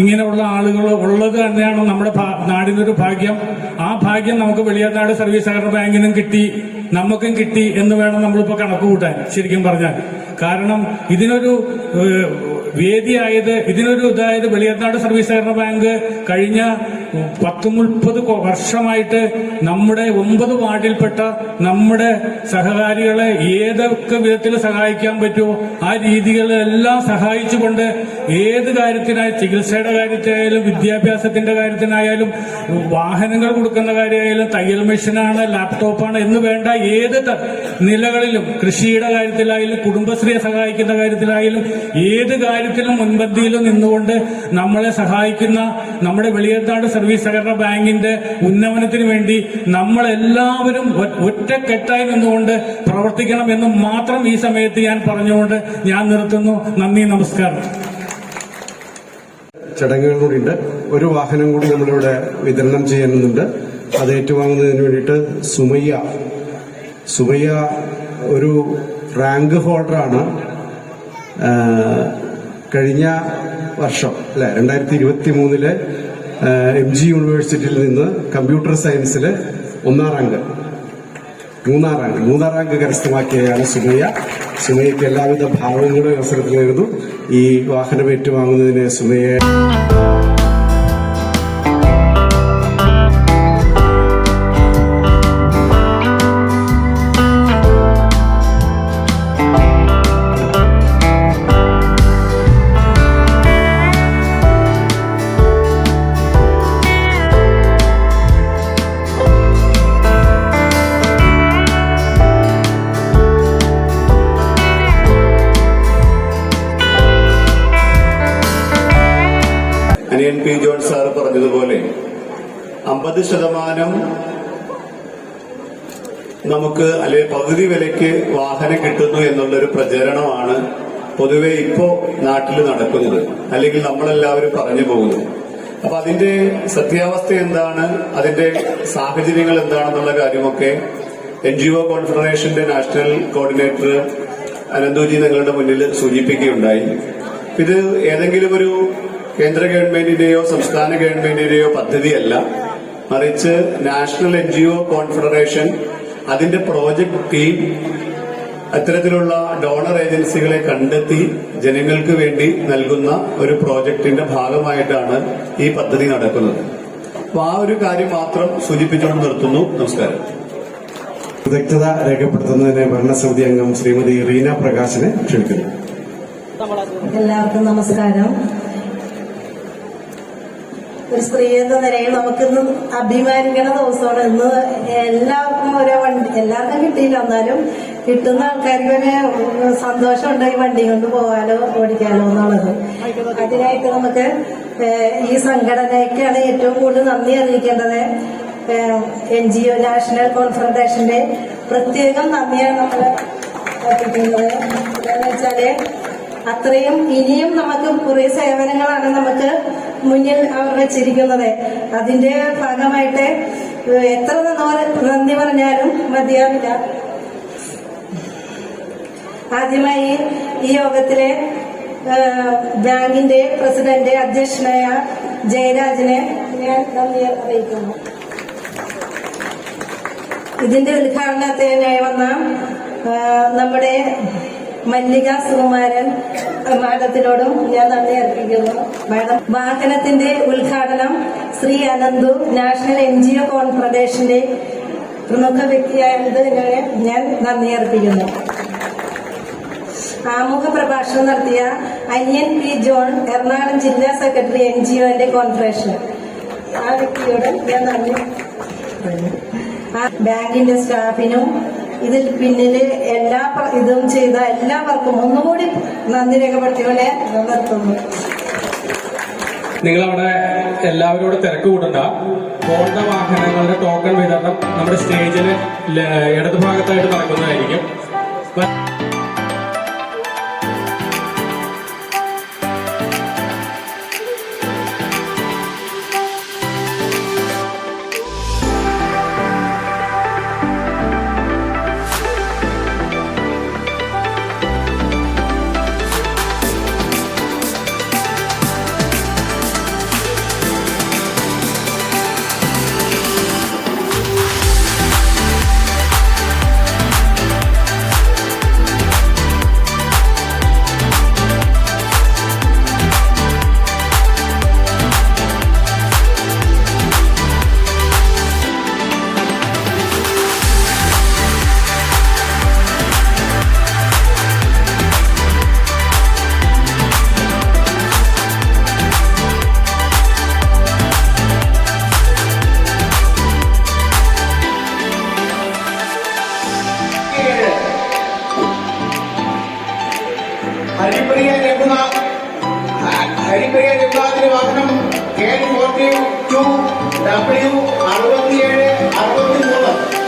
ഇങ്ങനെയുള്ള ആളുകൾ ഉള്ളത് തന്നെയാണ് നമ്മുടെ നാടിനൊരു ഭാഗ്യം. ആ ഭാഗ്യം നമുക്ക് വെളിയനാട് സർവീസ് സഹകരണ ബാങ്കിനും കിട്ടി, നമുക്കും കിട്ടി എന്ന് വേണം നമ്മളിപ്പോ കണക്ക് കൂട്ടാൻ ശരിക്കും പറഞ്ഞാൽ. കാരണം ഇതിനൊരു വേദിയായത്, ഇതിനൊരു ഇതായത് വെളിയനാട് സർവീസ് സഹകരണ ബാങ്ക് കഴിഞ്ഞ 10-30 വർഷമായിട്ട് നമ്മുടെ 9 വാർഡിൽപ്പെട്ട നമ്മുടെ സഹകാരികളെ ഏതൊക്കെ വിധത്തിൽ സഹായിക്കാൻ പറ്റുമോ ആ രീതികളെല്ലാം സഹായിച്ചുകൊണ്ട് ഏത് കാര്യത്തിനായി, ചികിത്സയുടെ കാര്യത്തിനായാലും വിദ്യാഭ്യാസത്തിന്റെ കാര്യത്തിനായാലും വാഹനങ്ങൾ കൊടുക്കുന്ന കാര്യമായാലും തയ്യൽ മെഷീനാണ്, ലാപ്ടോപ്പാണ് എന്ന് വേണ്ട ഏത് നിലകളിലും, കൃഷിയുടെ കാര്യത്തിലായാലും കുടുംബശ്രീയെ സഹായിക്കുന്ന കാര്യത്തിലായാലും ഏത് കാര്യത്തിലും മുൻപന്തിയിലും നിന്നുകൊണ്ട് നമ്മളെ സഹായിക്കുന്ന നമ്മുടെ വെളിയനാട് സർവീസ് സഹകരണ ബാങ്കിന്റെ ഉന്നമനത്തിന് വേണ്ടി നമ്മളെല്ലാവരും ഒറ്റക്കെട്ടായി നിന്നുകൊണ്ട് പ്രവർത്തിക്കണമെന്ന് മാത്രം ഈ സമയത്ത് ഞാൻ പറഞ്ഞുകൊണ്ട് ഞാൻ നിർത്തുന്നു. നന്ദി, നമസ്കാരം. ചടങ്ങുകൾ കൂടിയുണ്ട്. ഒരു വാഹനം കൂടി നമ്മളിവിടെ വിതരണം ചെയ്യുന്നുണ്ട്. അത് ഏറ്റുവാങ്ങുന്നതിന് വേണ്ടിയിട്ട് സുമയ്യ ഒരു റാങ്ക് ഹോൾഡറാണ്. കഴിഞ്ഞ വർഷം അല്ലെ 2023 MG യൂണിവേഴ്സിറ്റിയിൽ നിന്ന് കമ്പ്യൂട്ടർ സയൻസിൽ മൂന്നാം റാങ്ക് കരസ്ഥമാക്കിയാണ് സുമയ്യക്ക് എല്ലാവിധ ഭാവങ്ങളും അവസരത്തിൽ നേരുന്നു. ഈ വാഹനം ഏറ്റുവാങ്ങുന്നതിന് സുമയ്യ അനിയൻ പി ജോൺ സാർ പറഞ്ഞതുപോലെ 50% നമുക്ക് അല്ലെങ്കിൽ പകുതി വിലയ്ക്ക് വാഹനം കിട്ടുന്നു എന്നുള്ളൊരു പ്രചരണമാണ് പൊതുവെ ഇപ്പോ നാട്ടിൽ നടക്കുന്നത്, അല്ലെങ്കിൽ നമ്മളെല്ലാവരും പറഞ്ഞു പോകുന്നു. അപ്പൊ അതിന്റെ സത്യാവസ്ഥ എന്താണ്, അതിന്റെ സാഹചര്യങ്ങൾ എന്താണെന്നുള്ള കാര്യമൊക്കെ NGO കോൺഫെഡറേഷന്റെ നാഷണൽ കോർഡിനേറ്റർ അനന്തുജി നിങ്ങളുടെ മുന്നിൽ സൂചിപ്പിക്കുകയുണ്ടായി. ഇത് ഏതെങ്കിലും ഒരു കേന്ദ്ര ഗവൺമെന്റിന്റെയോ സംസ്ഥാന ഗവൺമെന്റിന്റെയോ പദ്ധതിയല്ല, മറിച്ച് നാഷണൽ NGO കോൺഫെഡറേഷൻ അതിന്റെ പ്രോജക്ട് ടീം അത്തരത്തിലുള്ള ഡോണർ ഏജൻസികളെ കണ്ടെത്തി ജനങ്ങൾക്ക് വേണ്ടി നൽകുന്ന ഒരു പ്രോജക്ടിന്റെ ഭാഗമായിട്ടാണ് ഈ പദ്ധതി നടക്കുന്നത്. അപ്പൊ ആ ഒരു കാര്യം മാത്രം സൂചിപ്പിച്ചുകൊണ്ട് നിർത്തുന്നു. നമസ്കാരം. വിദഗ്ധത രേഖപ്പെടുത്തുന്നതിന് ഭരണസമിതി അംഗം ശ്രീമതി റീന പ്രകാശിനെ ക്ഷണിക്കുന്നു. എല്ലാവർക്കും നമസ്കാരം. ഒരു സ്ത്രീ എന്ന നിലയിൽ നമുക്കിന്ന് അഭിമാനിക്കണ ദിവസമാണ്. ഇന്ന് എല്ലാവർക്കും ഓരോ വണ്ടി, എല്ലാവർക്കും കിട്ടിയില്ല, എന്നാലും കിട്ടുന്ന ആൾക്കാർക്ക് ഒരു സന്തോഷമുണ്ട് ഈ വണ്ടി കൊണ്ട് പോകാനോ ഓടിക്കാനോ എന്നുള്ളത്. അതിനായിട്ട് നമുക്ക് ഈ സംഘടനയ്ക്കാണ് ഏറ്റവും കൂടുതൽ നന്ദി അറിയിക്കേണ്ടത്. NGO നാഷണൽ കോൺഫെഡറേഷന്റെ പ്രത്യേകം നന്ദിയാണ് നമ്മൾ അർപ്പിക്കുന്നത്. എന്താണെന്ന് വെച്ചാല് അത്രയും ഇനിയും നമുക്ക് കുറെ സേവനങ്ങളാണ് നമുക്ക് മുന്നിൽ അവർ വെച്ചിരിക്കുന്നത്. അതിന്റെ ഭാഗമായിട്ട് എത്ര നന്ദി പറഞ്ഞാലും മതിയാവില്ല. ആദ്യമായി ഈ യോഗത്തിലെ ബാങ്കിന്റെ പ്രസിഡന്റ് അധ്യക്ഷനായ ജയരാജിനെ ഞാൻ നന്ദി അറിയിക്കുന്നു. ഇതിന്റെ ഉദ്ഘാടനത്തിനായി വന്ന നമ്മുടെ മല്ലിക സുകുമാരൻ മാഡത്തിനോടും ഞാൻ നന്ദി അർപ്പിക്കുന്നു. മാഡം, വാഹനത്തിന്റെ ഉദ്ഘാടനം ശ്രീ അനന്തു നാഷണൽ NGO കോൺഫെഡറേഷന്റെ പ്രമുഖ വ്യക്തിയായതിന് ഞാൻ നന്ദി അർപ്പിക്കുന്നു. ആമുഖ പ്രഭാഷണം നടത്തിയ അനിയൻ പി ജോൺ, എറണാകുളം ജില്ലാ സെക്രട്ടറി NGO കോൺഫെഡറേഷൻ, ആ വ്യക്തിയോട് ഞാൻ നന്ദി. ബാങ്കിന്റെ സ്റ്റാഫിനും ഇതിൽ പിന്നില് എല്ലാ ഇതും ചെയ്ത എല്ലാവർക്കും ഒന്നുകൂടി നന്ദി രേഖപ്പെടുത്തിയോടെ നിർത്തുന്നു. നിങ്ങളവിടെ എല്ലാവരോടും തിരക്ക് കൂടണ്ട. പോണ്ട വാഹനങ്ങളുടെ ടോക്കൺ വിതരണം നമ്മുടെ സ്റ്റേജിന് ഇടതുഭാഗത്തായിട്ട് നടക്കുന്നതായിരിക്കും. ഹരിപ്രിയ രഘുനാഥിന്റെ വാഹനം KN42W 6763.